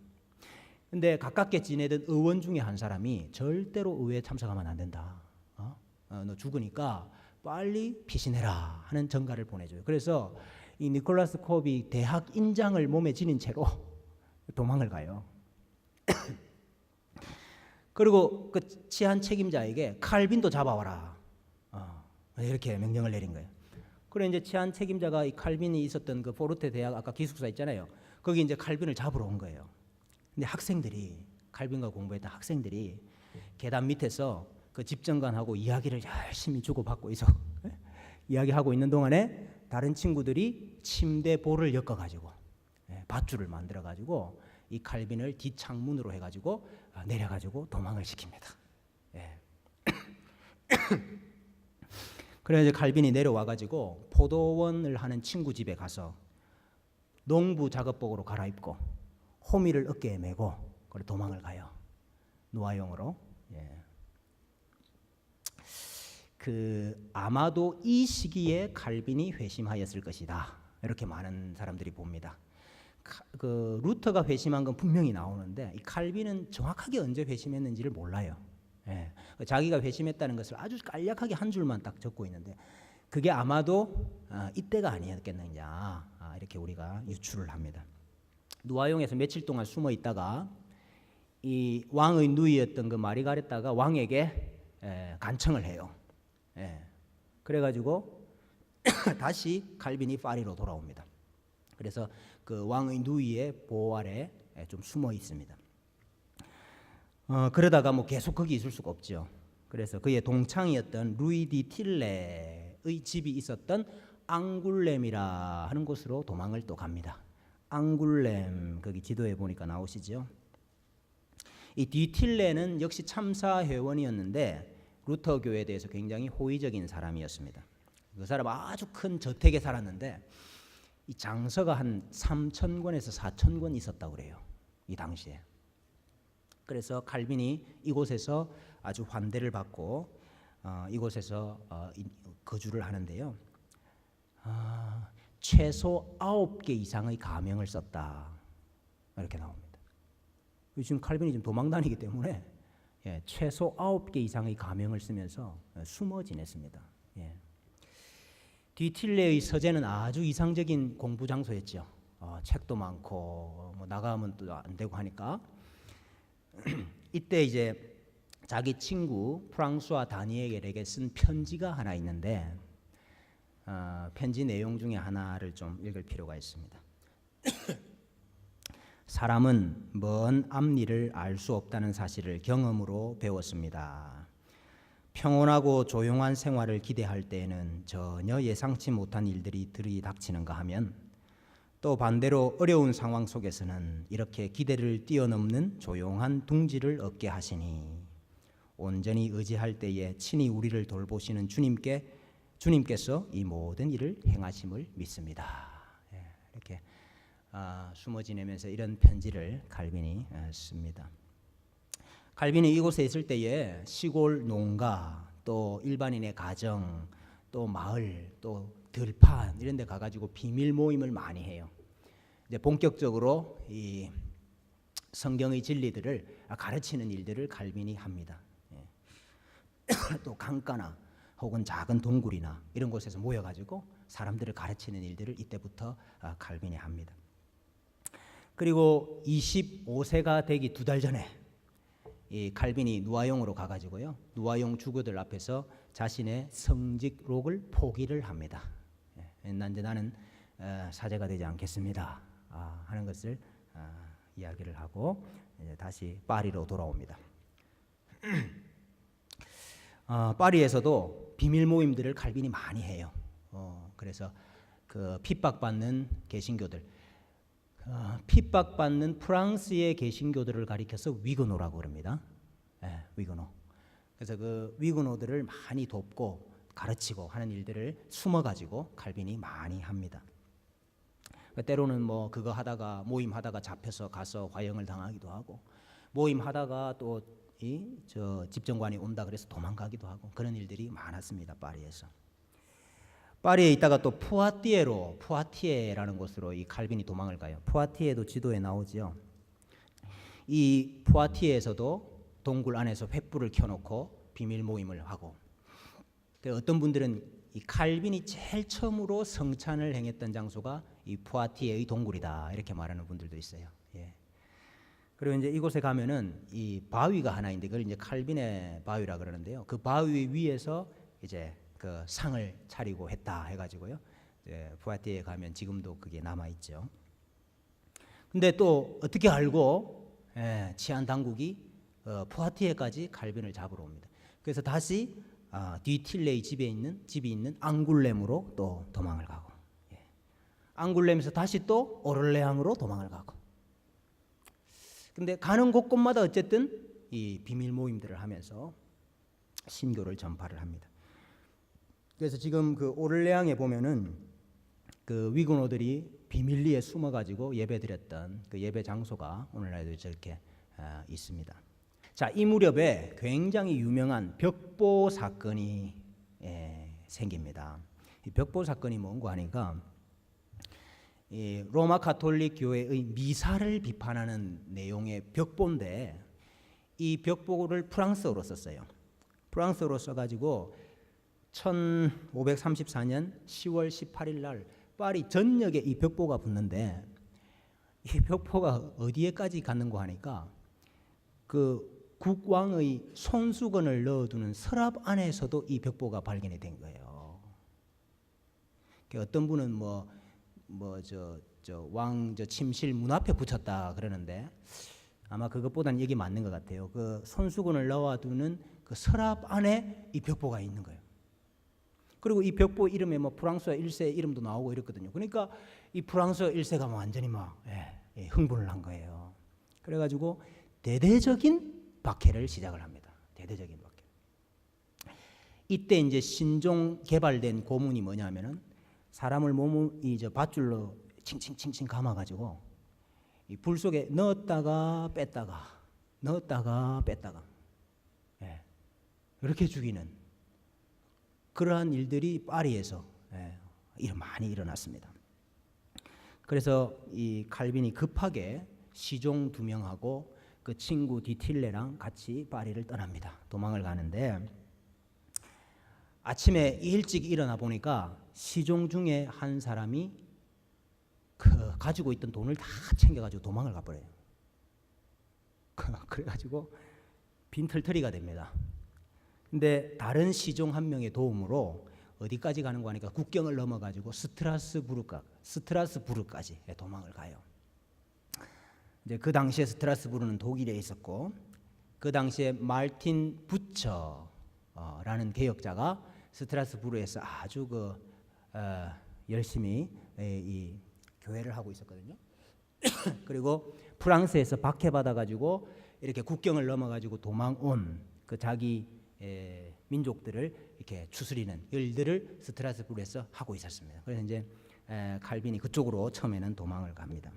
근데 가깝게 지내던 의원 중에 한 사람이 절대로 의회에 참석하면 안 된다. 너 죽으니까 빨리 피신해라 하는 전가를 보내줘요. 그래서 이 니콜라스 콥이 대학 인장을 몸에 지닌 채로 도망을 가요. 그리고 그 치안 책임자에게 칼빈도 잡아와라. 이렇게 명령을 내린 거예요. 그래 이제 치안 책임자가 이 칼빈이 있었던 그 포르테 대학 아까 기숙사 있잖아요. 거기 이제 칼빈을 잡으러 온 거예요. 근데 학생들이 칼빈과 공부했던 학생들이 계단 밑에서 그 집정관하고 이야기를 열심히 주고받고 있어. 이야기하고 있는 동안에 다른 친구들이 침대 볼을 엮어가지고 밧줄을 만들어가지고 이 칼빈을 뒷창문으로 해가지고 내려가지고 도망을 시킵니다. 그래서 칼빈이 내려와가지고 포도원을 하는 친구 집에 가서 농부 작업복으로 갈아입고 호미를 어깨에 메고 그래 도망을 가요. 노아용으로. 아마도 이 시기에 칼빈이 회심하였을 것이다. 이렇게 많은 사람들이 봅니다. 그 루터가 회심한 건 분명히 나오는데 이 칼빈은 정확하게 언제 회심했는지를 몰라요. 자기가 회심했다는 것을 아주 간략하게 한 줄만 딱 적고 있는데 그게 아마도 이때가 아니었겠느냐 이렇게 우리가 유추를 합니다. 누아용에서 며칠 동안 숨어 있다가 이 왕의 누이였던 그 마리가레타가 왕에게 간청을 해요. 그래가지고 다시 칼빈이 파리로 돌아옵니다. 그래서 그 왕의 누이의 보호 아래 좀 숨어 있습니다. 그러다가 뭐 계속 거기 있을 수가 없죠. 그래서 그의 동창이었던 루이 디 틸레의 집이 있었던 앙굴렘이라 하는 곳으로 도망을 또 갑니다. 앙굴렘 거기 지도에 보니까 나오시죠. 이 디 틸레는 역시 참사 회원이었는데 루터 교회에 대해서 굉장히 호의적인 사람이었습니다. 그 사람 아주 큰 저택에 살았는데 이 장서가 한 3,000권에서 4,000권 있었다고 그래요. 이 당시에. 그래서 칼빈이 이곳에서 아주 환대를 받고 이곳에서 거주를 하는데요. 최소 9개 이상의 가명을 썼다. 이렇게 나옵니다. 지금 칼빈이 지금 도망 다니기 때문에 최소 9개 이상의 가명을 쓰면서 숨어 지냈습니다. 디틸레의 서재는 아주 이상적인 공부 장소였죠. 책도 많고 뭐 나가면 또 안 되고 하니까 이때 이제 자기 친구 프랑수아 다니엘에게 쓴 편지가 하나 있는데 편지 내용 중에 하나를 좀 읽을 필요가 있습니다. 사람은 먼 앞일을 알 수 없다는 사실을 경험으로 배웠습니다. 평온하고 조용한 생활을 기대할 때에는 전혀 예상치 못한 일들이 들이닥치는가 하면 또 반대로 어려운 상황 속에서는 이렇게 기대를 뛰어넘는 조용한 둥지를 얻게 하시니 온전히 의지할 때에 친히 우리를 돌보시는 주님께서 이 모든 일을 행하심을 믿습니다. 이렇게 숨어 지내면서 이런 편지를 칼빈이 씁니다. 칼빈이 이곳에 있을 때에 시골 농가 또 일반인의 가정 또 마을 또 들판 이런 데 가가지고 비밀 모임을 많이 해요. 이제 본격적으로 이 성경의 진리들을 가르치는 일들을 칼빈이 합니다. 또 강가나 혹은 작은 동굴이나 이런 곳에서 모여가지고 사람들을 가르치는 일들을 이때부터 칼빈이 합니다. 그리고 25세가 되기 2달 전에 이 칼빈이 누아용으로 가가지고요. 누아용 주교들 앞에서 자신의 성직록을 포기를 합니다. 나는 사제가 되지 않겠습니다. 하는 것을 이야기를 하고 이제 다시 파리로 돌아옵니다. 파리에서도 비밀 모임들을 칼빈이 많이 해요. 그래서 그 핍박받는 개신교들, 핍박받는 프랑스의 개신교들을 가리켜서 위그노라고 그럽니다. 위그노. 그래서 그 위그노들을 많이 돕고 가르치고 하는 일들을 숨어가지고 칼빈이 많이 합니다. 때로는 뭐 그거 하다가 모임 하다가 잡혀서 가서 화형을 당하기도 하고 모임 하다가 또 저 집정관이 온다 그래서 도망가기도 하고 그런 일들이 많았습니다. 파리에서. 파리에 있다가 또 푸아티에라는 곳으로 이 칼빈이 도망을 가요. 푸아티에도 지도에 나오죠. 이 푸아티에에서도 동굴 안에서 횃불을 켜놓고 비밀 모임을 하고 어떤 분들은 이 칼빈이 제일 처음으로 성찬을 행했던 장소가 이 푸아티에의 동굴이다 이렇게 말하는 분들도 있어요. 예. 그리고 이제 이곳에 가면은 이 바위가 하나 있는데 그걸 이제 칼빈의 바위라 그러는데요. 그 바위 위에서 이제 그 상을 차리고 했다 해가지고요. 푸아티에 가면 지금도 그게 남아 있죠. 근데 또 어떻게 알고 치안 당국이 푸아티에까지 칼빈을 잡으러 옵니다. 그래서 다시 뒤틸레이 집이 있는 앙굴렘으로 또 도망을 가고, 앙굴렘에서 다시 또 오를레앙으로 도망을 가고. 근데 가는 곳곳마다 어쨌든 이 비밀 모임들을 하면서 신교를 전파를 합니다. 그래서 지금 그 오를레앙에 보면은 그 위군호들이 비밀리에 숨어가지고 예배드렸던 그 예배 장소가 오늘날도 저렇게 있습니다. 자, 이 무렵에 굉장히 유명한 벽보 사건이 생깁니다. 이 벽보 사건이 뭔가 하니까 이 로마 가톨릭 교회의 미사를 비판하는 내용의 벽보인데 이 벽보를 프랑스어로 썼어요. 프랑스어로 써가지고 1534년 10월 18일 날 파리 전역에 이 벽보가 붙는데 이 벽보가 어디에까지 갔는가 하니까 그 국왕의 손수건을 넣어두는 서랍 안에서도 이 벽보가 발견이 된 거예요. 어떤 분은 왕 침실 문 앞에 붙였다 그러는데 아마 그것보다는 이게 맞는 것 같아요. 그 손수건을 넣어두는 그 서랍 안에 이 벽보가 있는 거예요. 그리고 이 벽보 이름에 프랑스어 1세 이름도 나오고 이랬거든요. 그러니까 이 프랑스어 1세가 완전히 흥분을 한 거예요. 그래가지고 대대적인 박해를 시작을 합니다. 대대적인 박해. 이때 이제 신종 개발된 고문이 뭐냐면은 사람을 밧줄로 칭칭칭칭 감아가지고 이 불 속에 넣었다가 뺐다가 이렇게 죽이는 그러한 일들이 파리에서 많이 일어났습니다. 그래서 이 칼빈이 급하게 시종 2명하고 그 친구 디틸레랑 같이 파리를 떠납니다. 도망을 가는데 아침에 일찍 일어나 보니까 시종 중에 한 사람이 가지고 있던 돈을 다 챙겨가지고 도망을 가버려요. 그래가지고 빈털터리가 됩니다. 근데 다른 시종 한 명의 도움으로 어디까지 가는 거 하니까 국경을 넘어가지고 스트라스부르까지 도망을 가요. 이제 그 당시에 스트라스부르는 독일에 있었고 그 당시에 말틴 부처라는 개혁자가 스트라스부르에서 아주 열심히 이 교회를 하고 있었거든요. 그리고 프랑스에서 박해받아가지고 이렇게 국경을 넘어가지고 도망온 그 자기 민족들을 이렇게 추스리는 일들을 스트라스부르에서 하고 있었습니다. 그래서 이제 칼빈이 그쪽으로 처음에는 도망을 갑니다.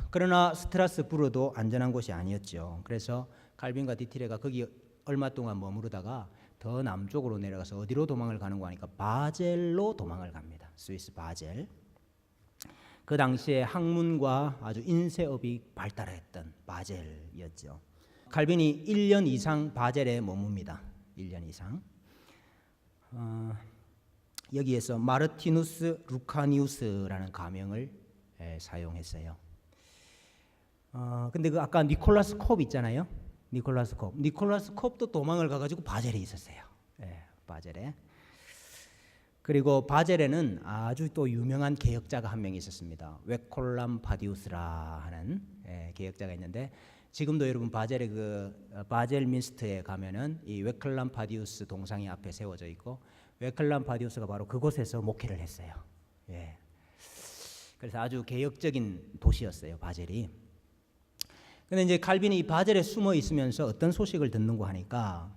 그러나 스트라스부르도 안전한 곳이 아니었죠. 그래서 칼빈과 디틸레가 거기 얼마 동안 머무르다가 더 남쪽으로 내려가서 어디로 도망을 가는 거 하니까 바젤로 도망을 갑니다. 스위스 바젤. 그 당시에 학문과 아주 인쇄업이 발달했던 바젤이었죠. 칼빈이 1년 이상 바젤에 머뭅니다. 1년 이상. 여기에서 마르티누스 루카니우스라는 가명을 사용했어요. 근데 그 아까 니콜라스 콥 있잖아요. 니콜라스 콥도 도망을 가가지고 바젤에 있었어요. 바젤에. 그리고 바젤에는 아주 또 유명한 개혁자가 한 명 있었습니다. 웨콜람 파디우스라 하는 개혁자가 있는데 지금도 여러분 바젤의 바젤 민스트에 가면은 이 웨클람 파디우스 동상이 앞에 세워져 있고 웨클람 파디우스가 바로 그곳에서 목회를 했어요. 그래서 아주 개혁적인 도시였어요, 바젤이. 근데 이제 칼빈이 이 바젤에 숨어 있으면서 어떤 소식을 듣는고 하니까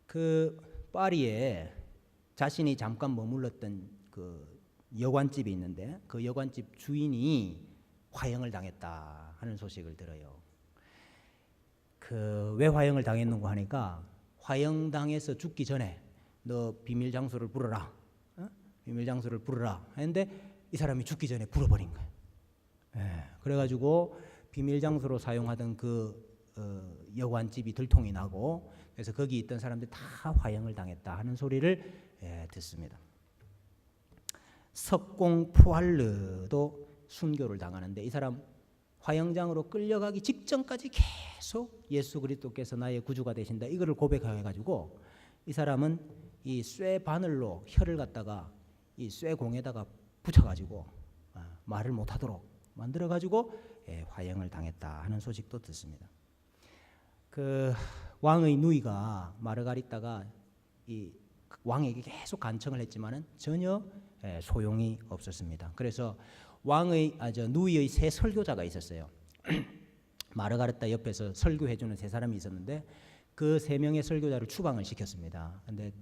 그 파리에 자신이 잠깐 머물렀던 그 여관집이 있는데 그 여관집 주인이 화형을 당했다 하는 소식을 들어요. 왜 화형을 당했는고 하니까 화형당해서 죽기 전에 너 비밀 장소를 부르라. 비밀 장소를 부르라 했는데 이 사람이 죽기 전에 불어버린 거예요. 그래가지고 비밀 장소로 사용하던 그 여관집이 들통이 나고 그래서 거기 있던 사람들이 다 화형을 당했다 하는 소리를 듣습니다. 석공 푸알르도 순교를 당하는데 이 사람 화형장으로 끌려가기 직전까지 계속 예수 그리스도께서 나의 구주가 되신다 이거를 고백해가지고 이 사람은 이 쇠 바늘로 혀를 갖다가 이 쇠공에다가 붙여가지고 말을 못하도록 만들어가지고 화형을 당했다 하는 소식도 듣습니다. 그 왕의 누이가 마르가리타가 이 왕에게 계속 간청을 했지만은 전혀 소용이 없었습니다. 그래서 누이의 세 설교자가 있었어요. 마르가리타 옆에서 설교해주는 세 사람이 있었는데 그 세 명의 설교자를 추방을 시켰습니다. 근데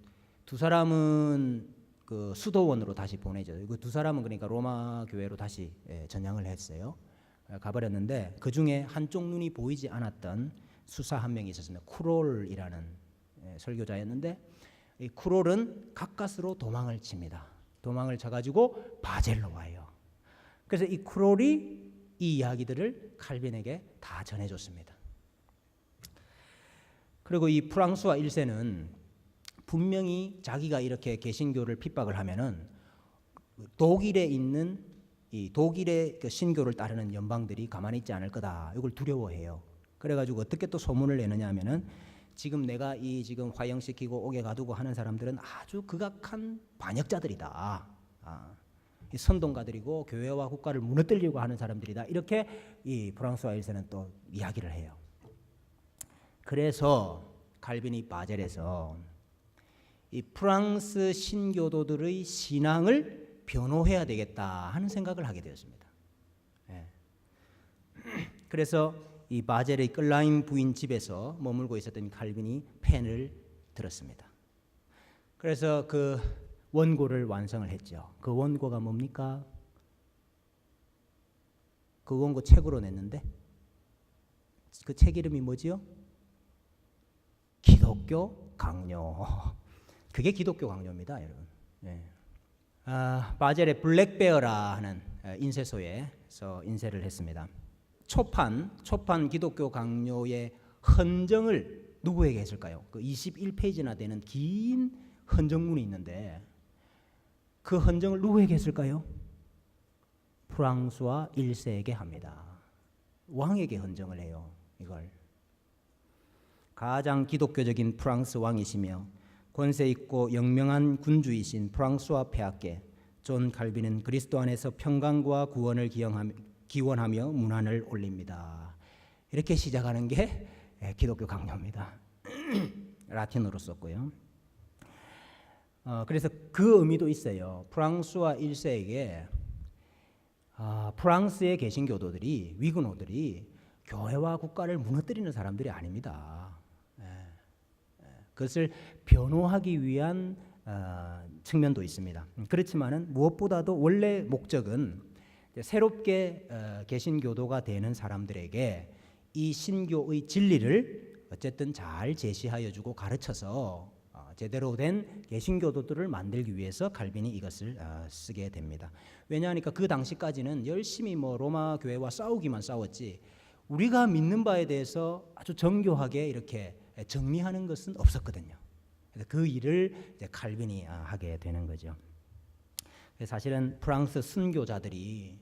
두 사람은 그 수도원으로 다시 보내죠. 그 두 사람은 그러니까 로마 교회로 다시 전향을 했어요. 가버렸는데 그 중에 한쪽 눈이 보이지 않았던 수사 한 명이 있었습니다. 쿠롤이라는 설교자였는데 이 쿠롤은 가까스로 도망을 칩니다. 도망을 쳐가지고 바젤로 와요. 그래서 이 쿠롤이 이 이야기들을 칼빈에게 다 전해줬습니다. 그리고 이 프랑수와 1세는 분명히 자기가 이렇게 개신교를 핍박을 하면은 독일에 있는 이 독일의 그 신교를 따르는 연방들이 가만히 있지 않을 거다. 이걸 두려워해요. 그래가지고 어떻게 또 소문을 내느냐 하면은 지금 내가 이 지금 화형시키고 옥에 가두고 하는 사람들은 아주 극악한 반역자들이다. 이 선동가들이고 교회와 국가를 무너뜨리려고 하는 사람들이다. 이렇게 이 프랑스와 1세는 또 이야기를 해요. 그래서 칼빈이 바젤에서 이 프랑스 신교도들의 신앙을 변호해야 되겠다 하는 생각을 하게 되었습니다. 그래서 이 바젤의 끌라임 부인 집에서 머물고 있었던 칼빈이 펜을 들었습니다. 그래서 그 원고를 완성을 했죠. 그 원고가 뭡니까? 그 원고 책으로 냈는데 그 책 이름이 뭐지요? 기독교 강요. 그게 기독교 강요입니다, 여러분. 바젤의 블랙베어라 하는 인쇄소에서 인쇄를 했습니다. 초판 기독교 강요의 헌정을 누구에게 했을까요? 그 21페이지나 되는 긴 헌정문이 있는데 그 헌정을 누구에게 했을까요? 프랑스와 1세에게 합니다. 왕에게 헌정을 해요. 이걸 가장 기독교적인 프랑스 왕이시며 권세 있고 영명한 군주이신 프랑스와 폐하께 존 칼빈은 그리스도 안에서 평강과 구원을 기원하며 문안을 올립니다. 이렇게 시작하는 게 기독교 강요입니다. 라틴어로 썼고요. 그래서 그 의미도 있어요. 프랑스와 1세에게 프랑스의 개신교도들이 위근호들이 교회와 국가를 무너뜨리는 사람들이 아닙니다. 그것을 변호하기 위한 측면도 있습니다. 그렇지만은 무엇보다도 원래 목적은 새롭게 개신교도가 되는 사람들에게 이 신교의 진리를 어쨌든 잘 제시하여 주고 가르쳐서 제대로 된 개신교도들을 만들기 위해서 칼빈이 이것을 쓰게 됩니다. 왜냐하니까 그 당시까지는 열심히 로마 교회와 싸우기만 싸웠지 우리가 믿는 바에 대해서 아주 정교하게 이렇게 정리하는 것은 없었거든요. 그래서 그 일을 이제 칼빈이 하게 되는 거죠. 사실은 프랑스 순교자들이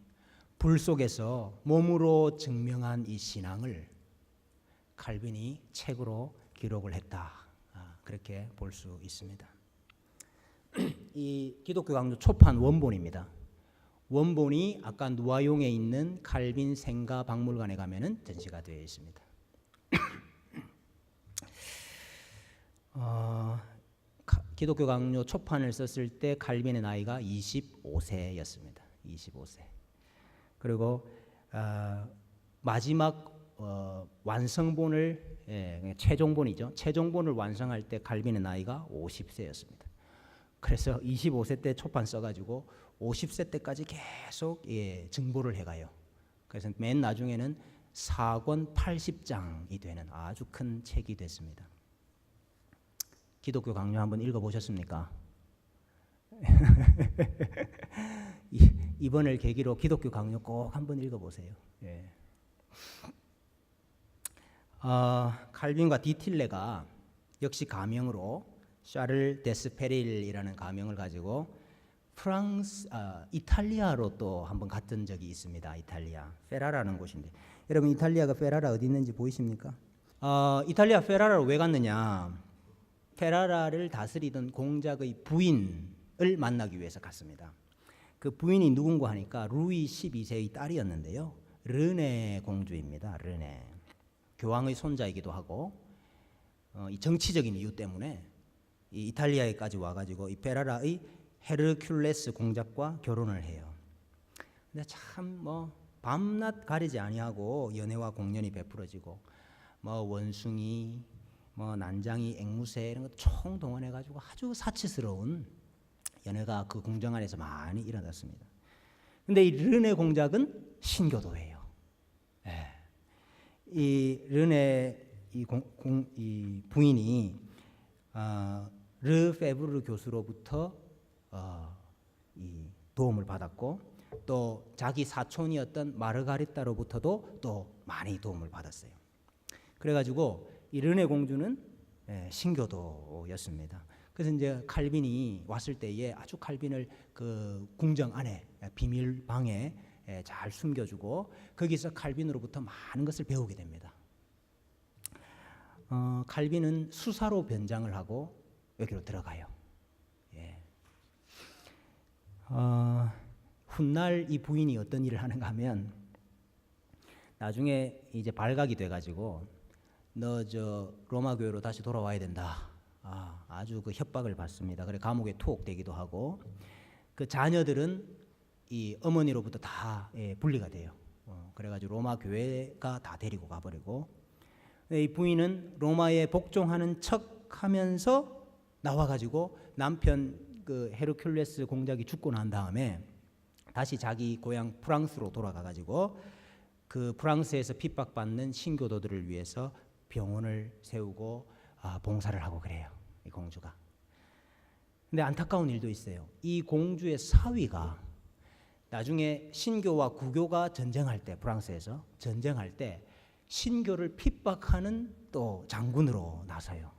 불 속에서 몸으로 증명한 이 신앙을 칼빈이 책으로 기록을 했다. 그렇게 볼 수 있습니다. 이 기독교 강조 초판 원본입니다. 원본이 아까 누아용에 있는 칼빈 생가 박물관에 가면은 전시가 되어 있습니다. 기독교 강요 초판을 썼을 때 칼빈의 나이가 25세였습니다. 25세. 그리고 마지막 완성본을 최종본이죠. 최종본을 완성할 때 칼빈의 나이가 50세였습니다. 그래서 25세 때 초판 써가지고 50세 때까지 계속 증보를 해가요. 그래서 맨 나중에는 4권 80장이 되는 아주 큰 책이 됐습니다. 기독교 강요 한번 읽어보셨습니까? 이번을 계기로 기독교 강요 꼭 한번 읽어보세요. 칼빈과 디틸레가 역시 가명으로 샤를 데스페릴이라는 가명을 가지고 이탈리아로 또 한번 갔던 적이 있습니다. 이탈리아 페라라는 곳인데, 여러분 이탈리아가 페라라 어디 있는지 보이십니까? 이탈리아 페라라로 왜 갔느냐? 페라라를 다스리던 공작의 부인을 만나기 위해서 갔습니다. 그 부인이 누군가 하니까 루이 12세의 딸이었는데요, 르네 공주입니다. 르네, 교황의 손자이기도 하고, 이 정치적인 이유 때문에 이 이탈리아에까지 와가지고 이 페라라의 헤르큘레스 공작과 결혼을 해요. 근데 참 뭐 밤낮 가리지 아니하고 연애와 공연이 베풀어지고, 뭐 원숭이, 뭐 난장이, 앵무새 이런 거 총동원해가지고 아주 사치스러운 연애가 그 궁정 안에서 많이 일어났습니다. 근데 이 르네 공작은 신교도예요. 예. 이 르네 이 부인이 르페브르 교수로부터 이 도움을 받았고, 또 자기 사촌이었던 마르가리타로부터도 또 많이 도움을 받았어요. 그래가지고 이 르네 공주는 신교도였습니다. 그래서 이제 칼빈이 왔을 때에 아주 칼빈을 그 궁정 안에 비밀 방에 잘 숨겨주고, 거기서 칼빈으로부터 많은 것을 배우게 됩니다. 칼빈은 수사로 변장을 하고 여기로 들어가요. 예. 훗날 이 부인이 어떤 일을 하는가 하면, 나중에 이제 발각이 돼가지고 너 저 로마 교회로 다시 돌아와야 된다. 아주 그 협박을 받습니다. 그래 감옥에 투옥되기도 하고, 그 자녀들은 이 어머니로부터 다 분리가 돼요. 그래가지고 로마 교회가 다 데리고 가버리고, 이 부인은 로마에 복종하는 척하면서 나와가지고 남편 그 헤르큘레스 공작이 죽고 난 다음에 다시 자기 고향 프랑스로 돌아가가지고 그 프랑스에서 핍박받는 신교도들을 위해서 병원을 세우고 봉사를 하고 그래요, 이 공주가. 근데 안타까운 일도 있어요. 이 공주의 사위가 나중에 신교와 구교가 전쟁할 때, 프랑스에서 전쟁할 때 신교를 핍박하는 또 장군으로 나서요.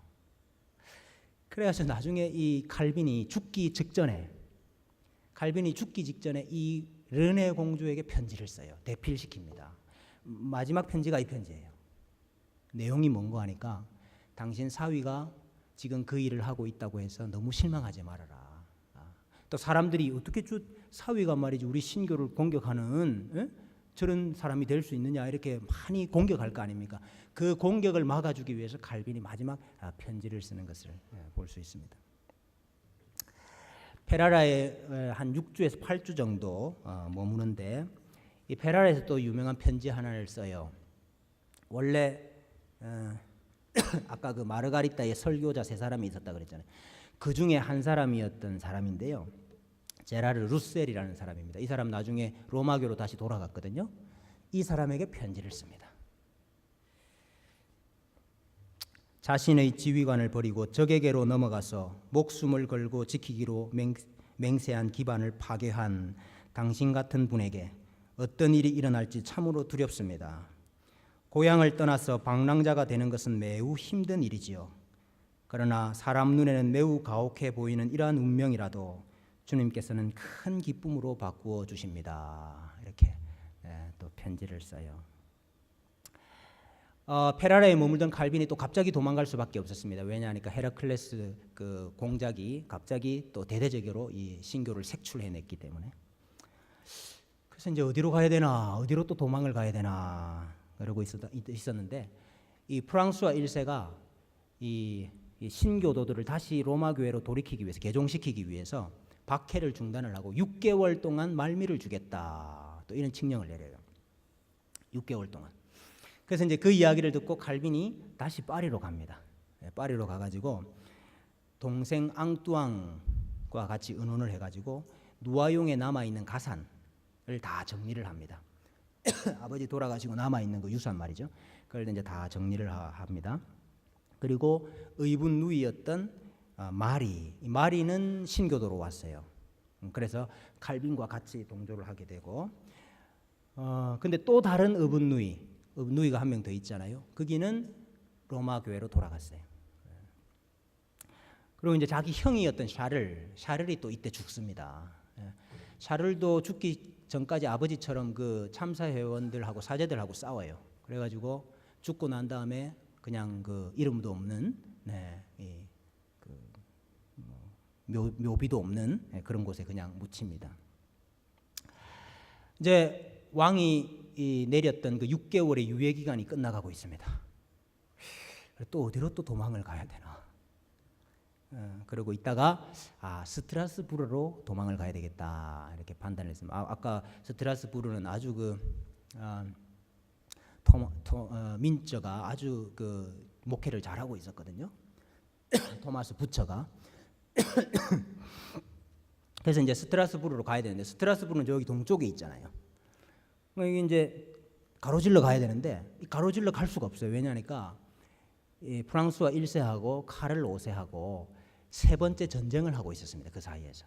그래서 나중에 이 칼빈이 죽기 직전에 이 르네 공주에게 편지를 써요. 대필시킵니다. 마지막 편지가 이 편지예요. 내용이 뭔가 하니까, 당신 사위가 지금 그 일을 하고 있다고 해서 너무 실망하지 말아라. 또 사람들이 어떻게 사위가 말이지 우리 신교를 공격하는 저런 사람이 될 수 있느냐, 이렇게 많이 공격할 거 아닙니까? 그 공격을 막아주기 위해서 칼빈이 마지막 편지를 쓰는 것을 볼 수 있습니다. 페라라에 한 6주에서 8주 정도 머무는데, 이 페라라에서 또 유명한 편지 하나를 써요. 원래 아까 그 마르가리타의 설교자 3사람이 있었다 그랬잖아요. 그 중에 한 사람이었던 사람인데요, 제라르 루셀이라는 사람입니다. 이 사람 나중에 로마교로 다시 돌아갔거든요. 이 사람에게 편지를 씁니다. 자신의 지휘관을 버리고 적에게로 넘어가서 목숨을 걸고 지키기로 맹세한 기반을 파괴한 당신 같은 분에게 어떤 일이 일어날지 참으로 두렵습니다. 고향을 떠나서 방랑자가 되는 것은 매우 힘든 일이지요. 그러나 사람 눈에는 매우 가혹해 보이는 이러한 운명이라도 주님께서는 큰 기쁨으로 바꾸어 주십니다. 이렇게 또 편지를 써요. 페라라에 머물던 칼빈이 또 갑자기 도망갈 수밖에 없었습니다. 왜냐하니까 헤라클레스 그 공작이 갑자기 또 대대적으로 이 신교를 색출해냈기 때문에. 그래서 이제 어디로 가야 되나, 어디로 또 도망을 가야 되나 그러고 있었는데, 이 프랑스와 1세가 이 신교도들을 다시 로마 교회로 돌이키기 위해서, 개종시키기 위해서 박해를 중단을 하고 6개월 동안 말미를 주겠다, 또 이런 칙령을 내려요. 6개월 동안. 그래서 이제 그 이야기를 듣고 칼빈이 다시 파리로 갑니다. 파리로 가가지고 동생 앙뚜앙과 같이 의논을 해가지고 누아용에 남아있는 가산을 다 정리를 합니다. 아버지 돌아가시고 남아있는 그 유산 말이죠. 그걸 이제 다 정리를 합니다. 그리고 의분 누이였던 마리는 신교도로 왔어요. 그래서 칼빈과 같이 동조를 하게 되고, 근데 또 다른 의분 누이가 한 명 더 있잖아요. 거기는 로마 교회로 돌아갔어요. 그리고 이제 자기 형이었던 샤를이 또 이때 죽습니다. 예. 샤를도 죽기 전까지 아버지처럼 그 참사 회원들하고 사제들하고 싸워요. 그래가지고 죽고 난 다음에 그냥 그 이름도 없는 묘비도 없는 그런 곳에 그냥 묻힙니다. 이제 왕이 내렸던 그 6개월의 유예 기간이 끝나가고 있습니다. 또 어디로 또 도망을 가야 되나? 그러고 있다가 스트라스부르로 도망을 가야 되겠다 이렇게 판단을 했습니다. 아까 스트라스부르는 아주 민처가 아주 그 목회를 잘하고 있었거든요. 토마스 부처가. 그래서 이제 스트라스부르로 가야 되는데 스트라스부르는 저기 동쪽에 있잖아요. 이게 이제 가로질러 가야 되는데 가로질러 갈 수가 없어요. 왜냐니까 프랑스와 1세하고 카를 5세하고 세 번째 전쟁을 하고 있었습니다. 그 사이에서.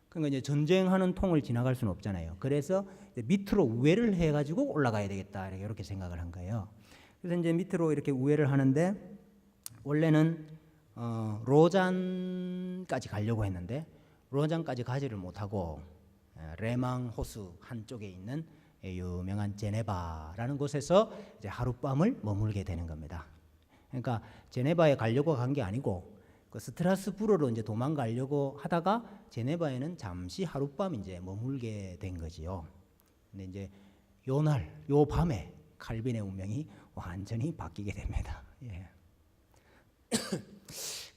그러니까 이제 전쟁하는 통을 지나갈 수는 없잖아요. 그래서 이제 밑으로 우회를 해가지고 올라가야 되겠다 이렇게 생각을 한 거예요. 그래서 이제 밑으로 이렇게 우회를 하는데 원래는 로잔까지 가려고 했는데 로잔까지 가지를 못하고 레망 호수 한쪽에 있는 유명한 제네바라는 곳에서 이제 하룻밤을 머물게 되는 겁니다. 그러니까 제네바에 가려고 간 게 아니고 그 스트라스부르로 이제 도망가려고 하다가 제네바에는 잠시 하룻밤 이제 머물게 된 거지요. 근데 이제 요 밤에 칼빈의 운명이 완전히 바뀌게 됩니다. 예.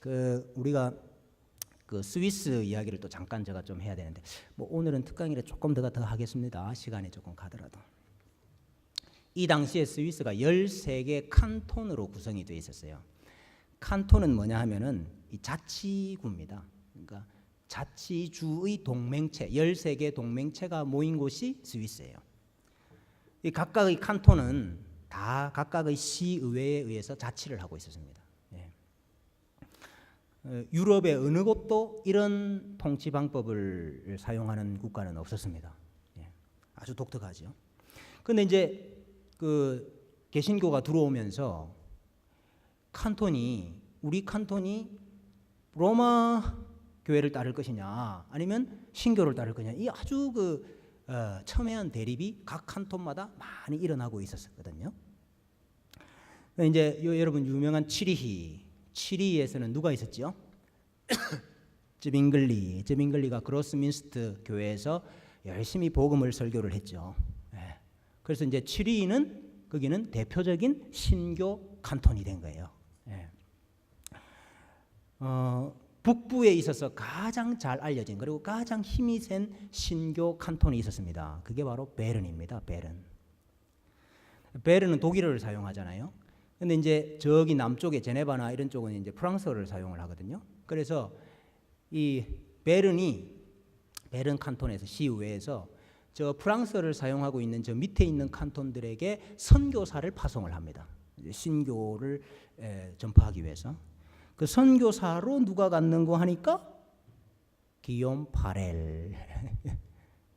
그 우리가 그 스위스 이야기를 또 잠깐 제가 좀 해야 되는데 뭐 오늘은 특강이라 조금 더 하겠습니다. 시간이 조금 가더라도. 이 당시에 스위스가 13개 칸톤으로 구성이 되어 있었어요. 칸톤은 뭐냐 하면은 이 자치구입니다. 그러니까 자치주의 동맹체, 13개 동맹체가 모인 곳이 스위스예요. 이 각각의 칸톤은 다 각각의 시의회에 의해서 자치를 하고 있었습니다. 예. 유럽의 어느 곳도 이런 통치 방법을 사용하는 국가는 없었습니다. 예. 아주 독특하죠. 그런데 이제 그 개신교가 들어오면서 우리 칸톤이 로마 교회를 따를 것이냐 아니면 신교를 따를 것이냐 이 아주 첨예한 대립이 각 칸톤마다 많이 일어나고 있었거든요. 이제 여러분 유명한 치리히에서는 누가 있었죠? 즈빙글리가 그로스민스트 교회에서 열심히 복음을 설교를 했죠. 그래서 이제 치리히는 거기는 대표적인 신교 칸톤이 된 거예요. 북부에 있어서 가장 잘 알려진 그리고 가장 힘이 센 신교 칸톤이 있었습니다. 그게 바로 베른입니다. 베른은 독일어를 사용하잖아요. 근데 이제 저기 남쪽에 제네바나 이런 쪽은 이제 프랑스어를 사용을 하거든요. 그래서 이 베른 칸톤에서 시의회에서 저 프랑스어를 사용하고 있는 저 밑에 있는 칸톤들에게 선교사를 파송을 합니다. 신교를 전파하기 위해서. 그 선교사로 누가 갔는고 하니까 기욤 파렐.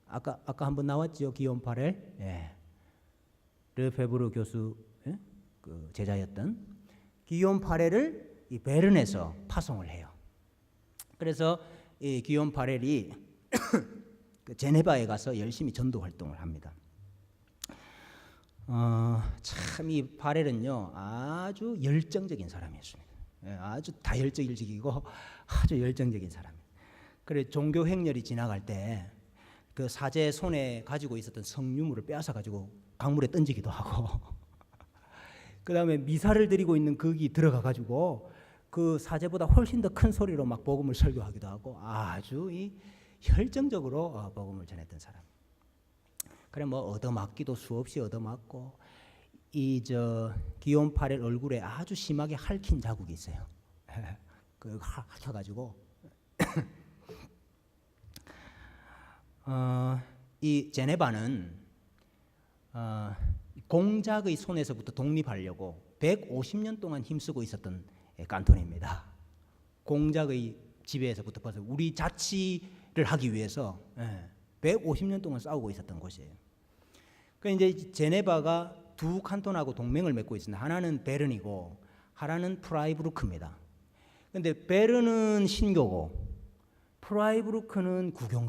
아까 한번 나왔죠, 기욤 파렐. 예. 르페브르 교수 그 제자였던 기욤 파렐을 이 베른에서 파송을 해요. 그래서 이 기욤 파렐이 그 제네바에 가서 열심히 전도 활동을 합니다. 참 이 파렐은요 아주 열정적인 사람이었습니다. 아주 다혈적이고 아주 열정적인 사람. 그래 종교 행렬이 지나갈 때 그 사제 손에 가지고 있었던 성유물을 빼앗아 가지고 강물에 던지기도 하고, 그 다음에 미사를 드리고 있는 거기 들어가 가지고 그 사제보다 훨씬 더 큰 소리로 막 복음을 설교하기도 하고 아주 이 혈정적으로 복음을 전했던 사람. 그래 뭐 얻어맞기도 수없이 얻어맞고 기욤 파렐 얼굴에 아주 심하게 핥힌 자국이 있어요. 그 핥혀가지고 이 제네바는 공작의 손에서부터 독립하려고 150년 동안 힘쓰고 있었던 칸톤입니다. 공작의 지배에서부터 벌써 우리 자치를 하기 위해서 150년 동안 싸우고 있었던 곳이에요. 그러니까 이제 제네바가 두 칸톤하고 동맹을 맺고 있습니다. 하나는 베른이고 하나는 프라이부르크입니다. 근데 베르는 신교고 프라이부르크는 구교인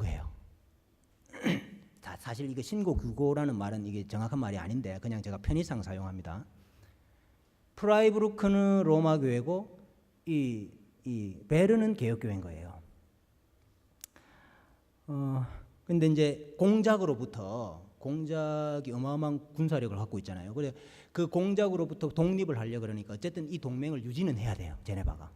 자, 사실 이거 신고 규고라는 말은 이게 정확한 말이 아닌데 그냥 제가 편의상 사용합니다. 프라이부르크는 로마 교회고 이 베르는 개혁 교회인 거예요. 근데 이제 공작이 어마어마한 군사력을 갖고 있잖아요. 그래 그 공작으로부터 독립을 하려 그러니까 어쨌든 이 동맹을 유지는 해야 돼요. 제네바가.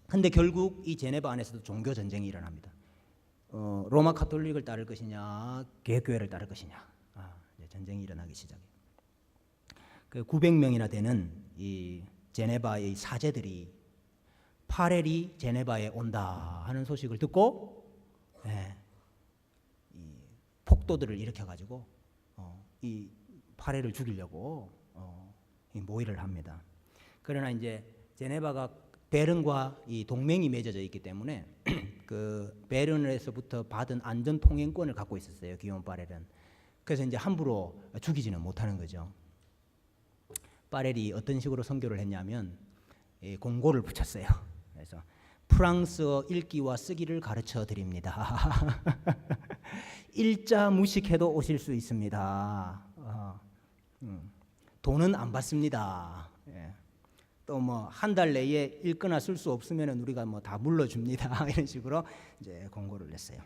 근데 결국 이 제네바 안에서도 종교 전쟁이 일어납니다. 로마 카톨릭을 따를 것이냐, 개혁교회를 따를 것이냐, 이제 전쟁이 일어나기 시작해요. 그 900명이나 되는 이 제네바의 사제들이 파렐이 제네바에 온다 하는 소식을 듣고 이 폭도들을 일으켜가지고 이 파렐을 죽이려고 이 모의를 합니다. 그러나 이제 제네바가 베른과 이 동맹이 맺어져 있기 때문에 그 베른에서부터 받은 안전 통행권을 갖고 있었어요. 기욤 파렐은. 그래서 이제 함부로 죽이지는 못하는 거죠. 파렐이 어떤 식으로 선교를 했냐면 공고를 붙였어요. 그래서 프랑스어 읽기와 쓰기를 가르쳐 드립니다. 일자 무식해도 오실 수 있습니다. 돈은 안 받습니다. 또 뭐 한 달 내에 읽거나 쓸 수 없으면 우리가 뭐 다 물러줍니다. 이런 식으로 이제 공고를 냈어요.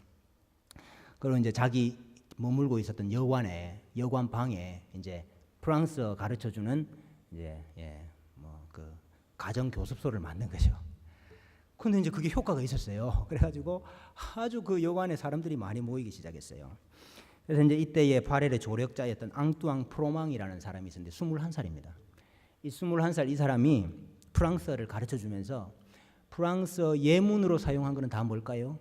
그리고 이제 자기 머물고 있었던 여관 방에 이제 프랑스어 가르쳐주는 이제 뭐 그 가정 교습소를 만든 거죠. 근데 이제 그게 효과가 있었어요. 그래가지고 아주 그 여관에 사람들이 많이 모이기 시작했어요. 그래서 이제 이때의 파렐의 조력자였던 앙뚜앙 프로망이라는 사람이 있었는데 21살입니다. 이 21살 이 사람이 프랑스어를 가르쳐 주면서 프랑스어 예문으로 사용한 거는 다 뭘까요?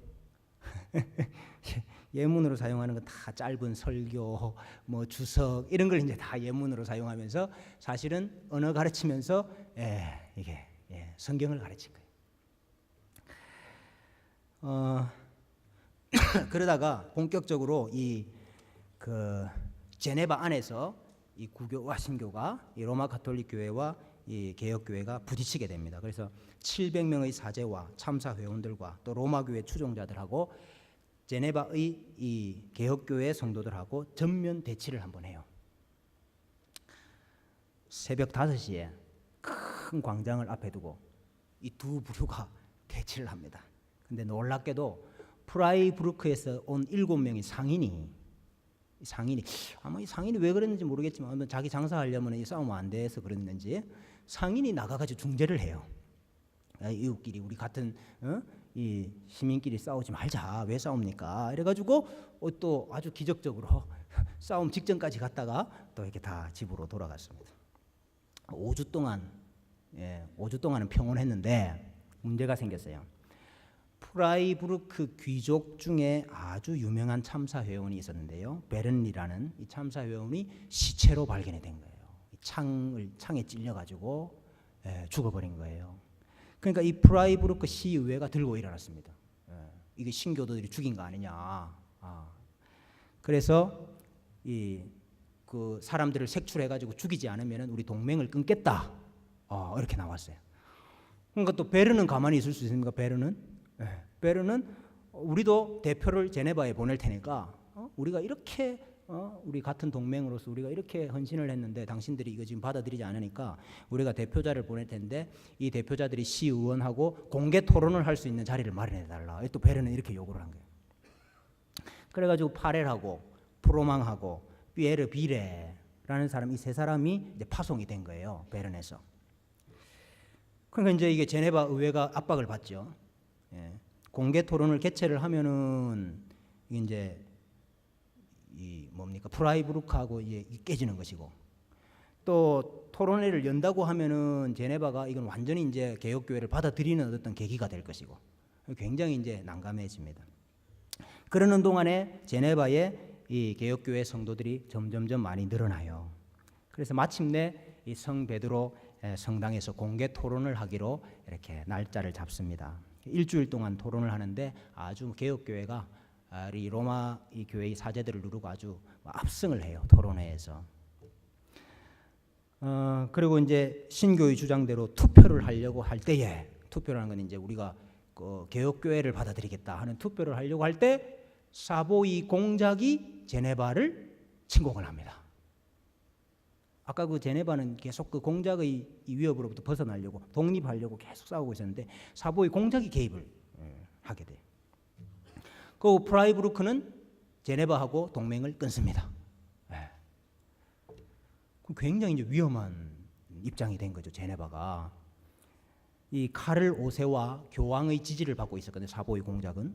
예문으로 사용하는 건 다 짧은 설교, 뭐 주석 이런 걸 이제 다 예문으로 사용하면서 사실은 언어 가르치면서 이게 성경을 가르친 거예요. 그러다가 본격적으로 이 그 제네바 안에서 이 구교와 신교가 이 로마 가톨릭 교회와 이 개혁 교회가 부딪히게 됩니다. 그래서 700명의 사제와 참사 회원들과 또 로마 교회 추종자들하고 제네바의 이 개혁 교회 성도들하고 전면 대치를 한번 해요. 새벽 5시에 큰 광장을 앞에 두고 이 두 부류가 대치를 합니다. 근데 놀랍게도 프라이부르크에서 온 7명의 상인이 아마 이 상인이 왜 그랬는지 모르겠지만 자기 장사하려면 이 싸우면 안 돼서 그랬는지 상인이 나가가지고 중재를 해요. 이웃끼리 우리 같은 이 시민끼리 싸우지 말자. 왜 싸웁니까? 이래가지고 또 아주 기적적으로 싸움 직전까지 갔다가 또 이렇게 다 집으로 돌아갔습니다. 5주 동안은 평온했는데 문제가 생겼어요. 프라이부르크 귀족 중에 아주 유명한 참사 회원이 있었는데요. 베른이라는 이 참사 회원이 시체로 발견이 된 거예요. 창에 찔려가지고 죽어버린 거예요. 그러니까 이 프라이부르크 시의회가 들고 일어났습니다. 이게 신교도들이 죽인 거 아니냐. 그래서 그 사람들을 색출해가지고 죽이지 않으면 우리 동맹을 끊겠다. 이렇게 나왔어요. 그러니까 또 베른은 가만히 있을 수 있습니까? 베른은 우리도 대표를 제네바에 보낼 테니까 우리가 이렇게 우리 같은 동맹으로서 우리가 이렇게 헌신을 했는데 당신들이 이거 지금 받아들이지 않으니까 우리가 대표자를 보낼 텐데 이 대표자들이 시의원하고 공개 토론을 할 수 있는 자리를 마련해 달라. 또 베른은 이렇게 요구를 한 거예요. 그래가지고 파렐하고 프로망하고 피에르 비레라는 사람 이 세 사람이 이제 파송이 된 거예요. 베른에서. 그러니까 이제 이게 제네바 의회가 압박을 받죠. 공개 토론을 개최를 하면은 이제 이 뭡니까 프라이부르크하고 이제 깨지는 것이고 또 토론회를 연다고 하면은 제네바가 이건 완전히 이제 개혁 교회를 받아들이는 어떤 계기가 될 것이고 굉장히 이제 난감해집니다. 그러는 동안에 제네바에 이 개혁 교회 성도들이 점점점 많이 늘어나요. 그래서 마침내 이 성 베드로 성당에서 공개 토론을 하기로 이렇게 날짜를 잡습니다. 일주일 동안 토론을 하는데 아주 개혁교회가 이 로마 이 교회의 사제들을 누르고 아주 압승을 해요. 토론회에서. 그리고 이제 신교의 주장대로 투표를 하려고 할 때에, 투표라는 건 이제 우리가 그 개혁교회를 받아들이겠다 하는 투표를 하려고 할 때 사보이 공작이 제네바를 침공을 합니다. 아까 그 제네바는 계속 그 공작의 위협으로부터 벗어나려고, 독립하려고 계속 싸우고 있었는데 사보이 공작이 개입을 하게 돼요. 그 프라이부르크는 제네바하고 동맹을 끊습니다. 굉장히 이제 위험한 입장이 된 거죠. 제네바가 이 카를 5세와 교황의 지지를 받고 있었거든요. 사보이 공작은.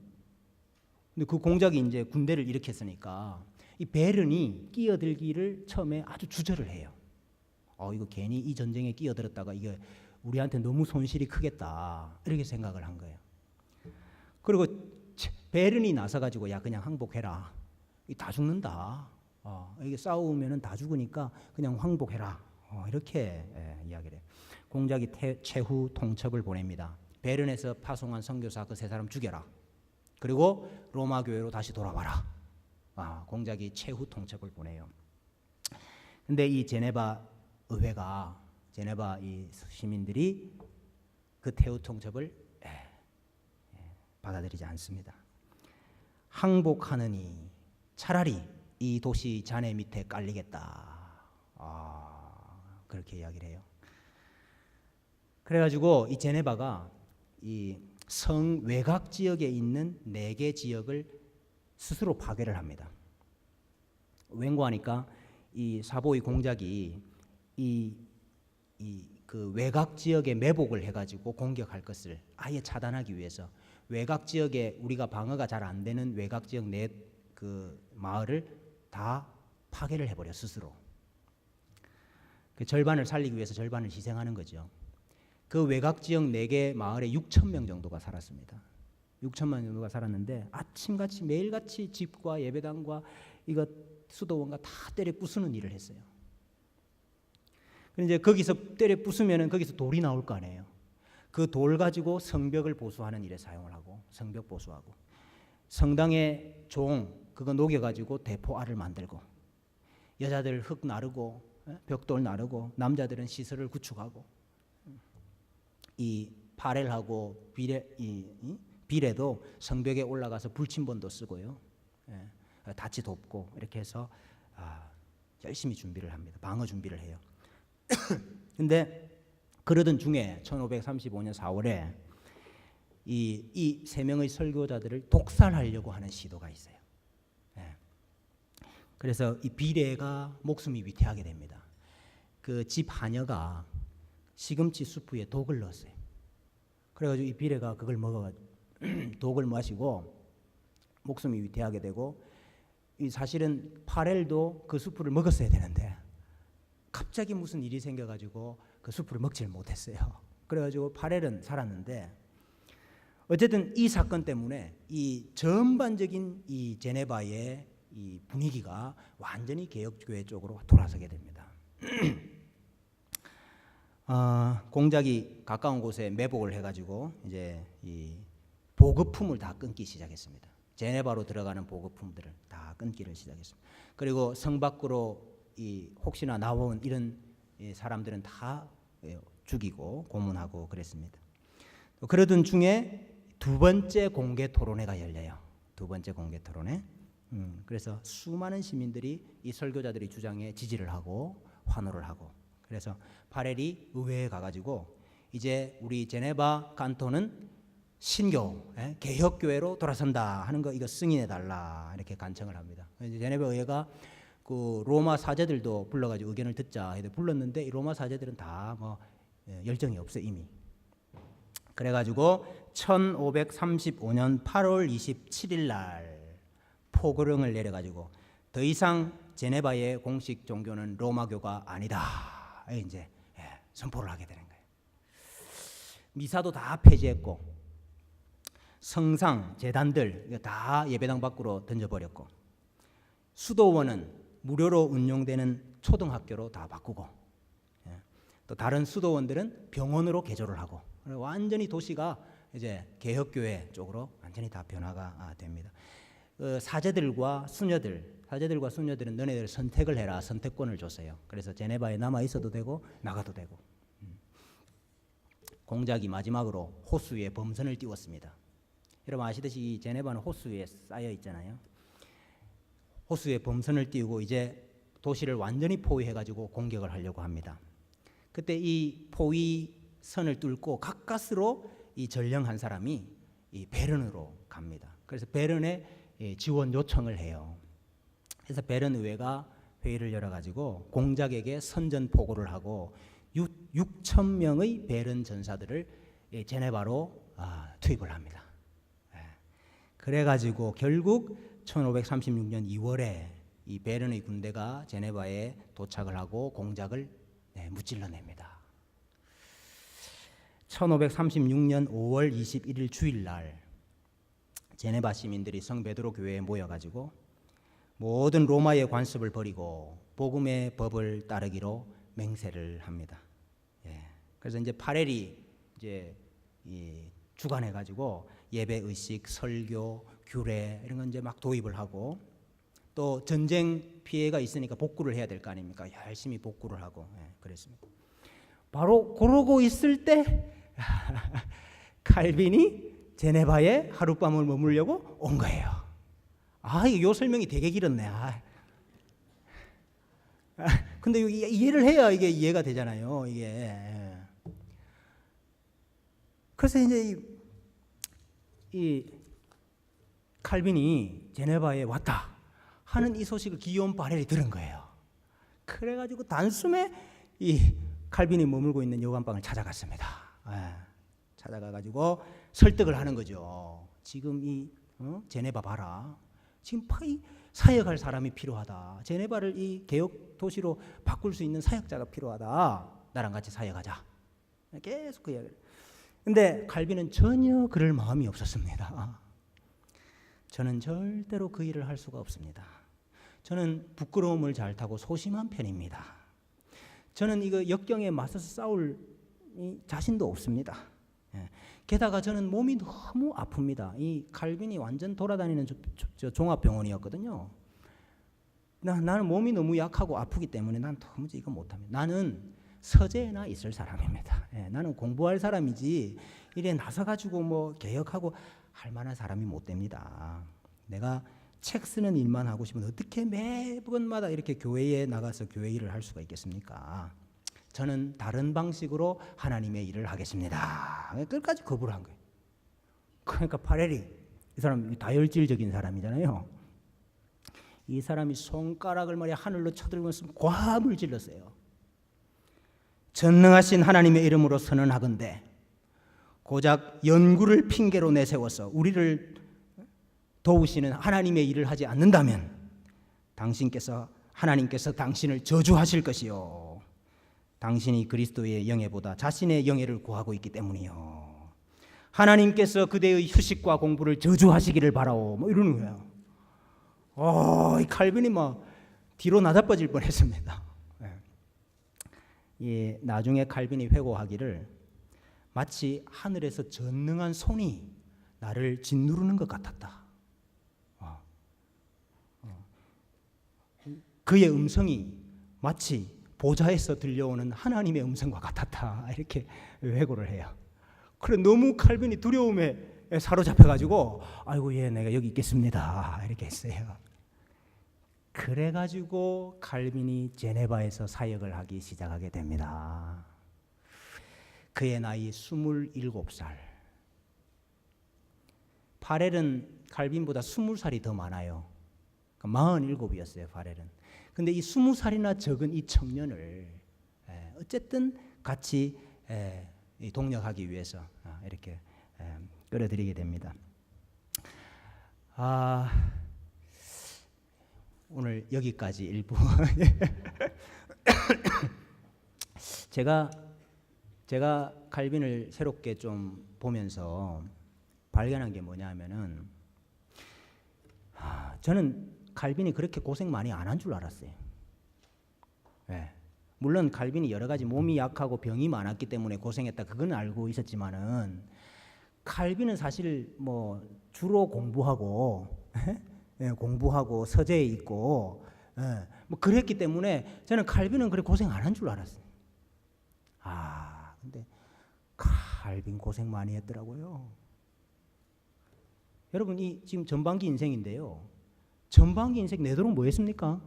근데 그 공작이 이제 군대를 일으켰으니까 이 베른이 끼어들기를 처음에 아주 주저를 해요. 이거 괜히 이 전쟁에 끼어들었다가 이게 우리한테 너무 손실이 크겠다 이렇게 생각을 한 거예요. 그리고 베른이 나서 가지고 야 그냥 항복해라. 다 죽는다. 이게 싸우면은 다 죽으니까 그냥 항복해라. 이렇게 이야기를 해요. 공작이 최후 통첩을 보냅니다. 베른에서 파송한 선교사 그 3사람 죽여라. 그리고 로마 교회로 다시 돌아와라. 공작이 최후 통첩을 보내요. 근데 이 제네바 의회가, 제네바 이 시민들이 그 최후 통첩을 받아들이지 않습니다. 항복하느니 차라리 이 도시 잔해 밑에 깔리겠다. 그렇게 이야기를 해요. 그래가지고 이 제네바가 이 성 외곽 지역에 있는 4개 지역을 스스로 파괴를 합니다. 왠고 하니까 이 사보이 공작이 그 외곽 지역에 매복을 해가지고 공격할 것을 아예 차단하기 위해서 외곽 지역에 우리가 방어가 잘 안 되는 외곽 지역 그 마을을 다 파괴를 해버려 스스로. 그 절반을 살리기 위해서 절반을 희생하는 거죠. 그 외곽 지역 4개 마을에 6,000명 정도가 살았습니다. 6천만 정도가 살았는데 아침같이 매일같이 집과 예배당과 이거 수도원과 다 때려 부수는 일을 했어요. 그런데 거기서 때려 부수면은 거기서 돌이 나올 거 아니에요. 그 돌 가지고 성벽을 보수하는 일에 사용을 하고, 성벽 보수하고, 성당의 종 그거 녹여 가지고 대포알을 만들고, 여자들 흙 나르고 벽돌 나르고, 남자들은 시설을 구축하고, 이 파렐하고 비례도 성벽에 올라가서 불침번도 쓰고요. 다치 돕고 이렇게 해서 열심히 준비를 합니다. 방어 준비를 해요. 근데 그러던 중에 1535년 4월에 이 3명의 설교자들을 독살하려고 하는 시도가 있어요. 그래서 이 비례가 목숨이 위태하게 됩니다. 그 집 하녀가 시금치 수프에 독을 넣었어요. 그래가지고 이 비례가 그걸 먹어가지고 독을 마시고 목숨이 위태하게 되고, 이 사실은 파렐도 그 수프를 먹었어야 되는데 갑자기 무슨 일이 생겨가지고 그 수프를 먹지를 못했어요. 그래가지고 파렐은 살았는데, 어쨌든 이 사건 때문에 이 전반적인 이 제네바의 이 분위기가 완전히 개혁교회 쪽으로 돌아서게 됩니다. 공작이 가까운 곳에 매복을 해가지고 이제 이 보급품을 다 끊기 시작했습니다. 제네바로 들어가는 보급품들을 다 끊기를 시작했습니다. 그리고 성 밖으로 이 혹시나 나온 이런 사람들은 다 죽이고 고문하고 그랬습니다. 그러던 중에 2번째 공개 토론회가 열려요. 2번째 공개 토론회. 그래서 수많은 시민들이 이 설교자들의 주장에 지지를 하고 환호를 하고, 그래서 파렐이 의회에 가가지고 이제 우리 제네바 간토는 신교 개혁교회로 돌아선다 하는 거 이거 승인해 달라 이렇게 간청을 합니다. 이제 제네바 의회가 그 로마 사제들도 불러가지고 의견을 듣자 해도 불렀는데 이 로마 사제들은 다 뭐 열정이 없어 이미. 그래가지고 1535년 8월 27일 날 포고령을 내려가지고 더 이상 제네바의 공식 종교는 로마교가 아니다. 이제 선포를 하게 되는 거예요. 미사도 다 폐지했고, 성상, 제단들 다 예배당 밖으로 던져버렸고, 수도원은 무료로 운영되는 초등학교로 다 바꾸고, 또 다른 수도원들은 병원으로 개조를 하고, 완전히 도시가 이제 개혁교회 쪽으로 완전히 다 변화가 됩니다. 사제들과 수녀들은 너네들 선택을 해라 선택권을 줬어요. 그래서 제네바에 남아 있어도 되고 나가도 되고. 공작이 마지막으로 호수에 범선을 띄웠습니다. 여러분 아시듯이 이 제네바는 호수에 쌓여 있잖아요. 호수에 범선을 띄우고 이제 도시를 완전히 포위해가지고 공격을 하려고 합니다. 그때 이 포위선을 뚫고 가까스로 이 전령한 사람이 이 베른으로 갑니다. 그래서 베른에 지원 요청을 해요. 그래서 베른 의회가 회의를 열어가지고 공작에게 선전 포고를 하고 6천 명의 베른 전사들을 제네바로 투입을 합니다. 그래가지고 결국 1536년 2월에 이 베른의 군대가 제네바에 도착을 하고 공작을 무찔러냅니다. 1536년 5월 21일 주일날 제네바 시민들이 성 베드로 교회에 모여가지고 모든 로마의 관습을 버리고 복음의 법을 따르기로 맹세를 합니다. 그래서 이제 파렐이 이제 주관해가지고 예배 의식, 설교, 규례 이런 건 이제 막 도입을 하고 또 전쟁 피해가 있으니까 복구를 해야 될 거 아닙니까? 열심히 복구를 하고 그랬습니다. 바로 그러고 있을 때 칼빈이 제네바에 하룻밤을 머물려고 온 거예요. 요 설명이 되게 길었네. 근데 이해를 해야 이게 이해가 되잖아요. 이게. 그래서 이제 이 칼빈이 제네바에 왔다 하는 이 소식을 기욤 바렐이 들은 거예요. 그래가지고 단숨에 이 칼빈이 머물고 있는 요한방을 찾아갔습니다. 찾아가가지고 설득을 하는 거죠. 지금 이 제네바 봐라. 지금 사역할 사람이 필요하다. 제네바를 이 개혁 도시로 바꿀 수 있는 사역자가 필요하다. 나랑 같이 사역하자. 계속 그 이야기를. 근데 칼빈은 전혀 그럴 마음이 없었습니다. 저는 절대로 그 일을 할 수가 없습니다. 저는 부끄러움을 잘 타고 소심한 편입니다. 저는 이거 역경에 맞서서 싸울 자신도 없습니다. 게다가 저는 몸이 너무 아픕니다. 이 칼빈이 완전 돌아다니는 종합병원이었거든요. 나는 몸이 너무 약하고 아프기 때문에 난 도무지 이거 못합니다. 나는 서재에나 있을 사람입니다. 나는 공부할 사람이지 이래 나서가지고 뭐 개혁하고 할 만한 사람이 못 됩니다. 내가 책 쓰는 일만 하고 싶으면 어떻게 매번마다 이렇게 교회에 나가서 교회 일을 할 수가 있겠습니까? 저는 다른 방식으로 하나님의 일을 하겠습니다. 끝까지 거부를 한 거예요. 그러니까 파렐이 이 사람 다혈질적인 사람이잖아요. 이 사람이 손가락을 말이야 하늘로 쳐들면서 과음을 질렀어요. 전능하신 하나님의 이름으로 선언하건대 고작 연구를 핑계로 내세워서 우리를 도우시는 하나님의 일을 하지 않는다면 하나님께서 당신을 저주하실 것이요 당신이 그리스도의 영예보다 자신의 영예를 구하고 있기 때문이요 하나님께서 그대의 휴식과 공부를 저주하시기를 바라오. 뭐 이러는 거예요. 이 칼빈이 막 뒤로 나자빠질 뻔했습니다. 나중에 칼빈이 회고하기를 마치 하늘에서 전능한 손이 나를 짓누르는 것 같았다. 그의 음성이 마치 보좌에서 들려오는 하나님의 음성과 같았다. 이렇게 회고를 해요. 그래 너무 칼빈이 두려움에 사로잡혀가지고 아이고 내가 여기 있겠습니다. 이렇게 했어요. 그래가지고 칼빈이 제네바에서 사역을 하기 시작하게 됩니다. 그의 나이 27살. 파렐은 칼빈보다 20살이 더 많아요. 47이었어요 파렐은. 근데 이 20살이나 적은 이 청년을 어쨌든 같이 동력하기 위해서 이렇게 끌어들이게 됩니다. 오늘 여기까지 일부. 제가 칼빈을 새롭게 좀 보면서 발견한 게 뭐냐면은 저는 칼빈이 그렇게 고생 많이 안 한 줄 알았어요. 물론 칼빈이 여러 가지 몸이 약하고 병이 많았기 때문에 고생했다 그건 알고 있었지만은 칼빈은 사실 뭐 주로 공부하고 공부하고 서재에 있고 뭐 그랬기 때문에 저는 칼빈은 그렇게 고생 안 한 줄 알았어요. 근데 칼빈 고생 많이 했더라고요. 여러분 이 지금 전반기 인생인데요. 전반기 인생 내도록 뭐 했습니까?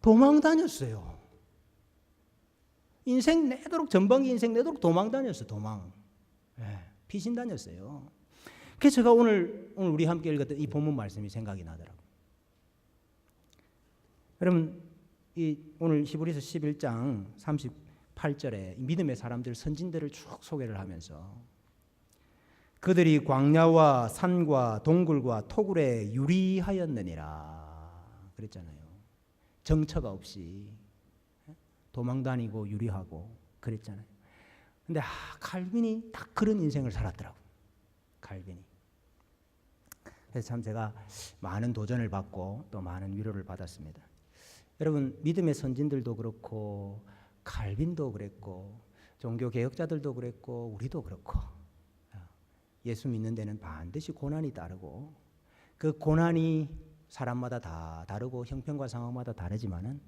도망 다녔어요. 인생 내도록 전반기 인생 내도록 도망 다녔어요. 도망. 피신 다녔어요. 그래서 제가 오늘 우리 함께 읽었던 이 본문 말씀이 생각이 나더라고요. 여러분 오늘 히브리서 11장 38절에 믿음의 사람들 선진들을 쭉 소개를 하면서 그들이 광야와 산과 동굴과 토굴에 유리하였느니라 그랬잖아요. 정처가 없이 도망 다니고 유리하고 그랬잖아요. 근데 칼빈이 딱 그런 인생을 살았더라고요. 칼빈이. 그래서 참 제가 많은 도전을 받고 또 많은 위로를 받았습니다. 여러분 믿음의 선진들도 그렇고 칼빈도 그랬고 종교 개혁자들도 그랬고 우리도 그렇고 예수 믿는 데는 반드시 고난이 따르고 그 고난이 사람마다 다 다르고 형편과 상황마다 다르지만은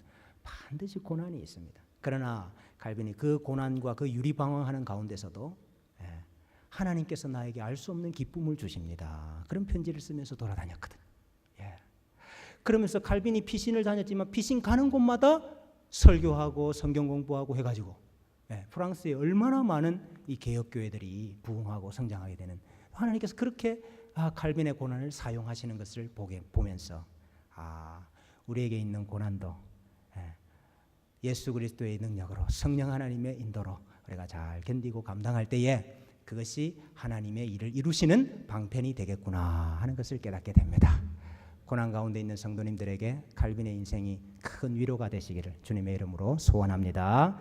반드시 고난이 있습니다. 그러나 칼빈이 그 고난과 그 유리방황하는 가운데서도 하나님께서 나에게 알 수 없는 기쁨을 주십니다. 그런 편지를 쓰면서 돌아다녔거든. 그러면서 칼빈이 피신을 다녔지만 피신 가는 곳마다 설교하고 성경 공부하고 해가지고 프랑스에 얼마나 많은 이 개혁교회들이 부흥하고 성장하게 되는 하나님께서 그렇게 칼빈의 고난을 사용하시는 것을 보면서 우리에게 있는 고난도 예수 그리스도의 능력으로 성령 하나님의 인도로 우리가 잘 견디고 감당할 때에 그것이 하나님의 일을 이루시는 방편이 되겠구나 하는 것을 깨닫게 됩니다. 고난 가운데 있는 성도님들에게 칼빈의 인생이 큰 위로가 되시기를 주님의 이름으로 소원합니다.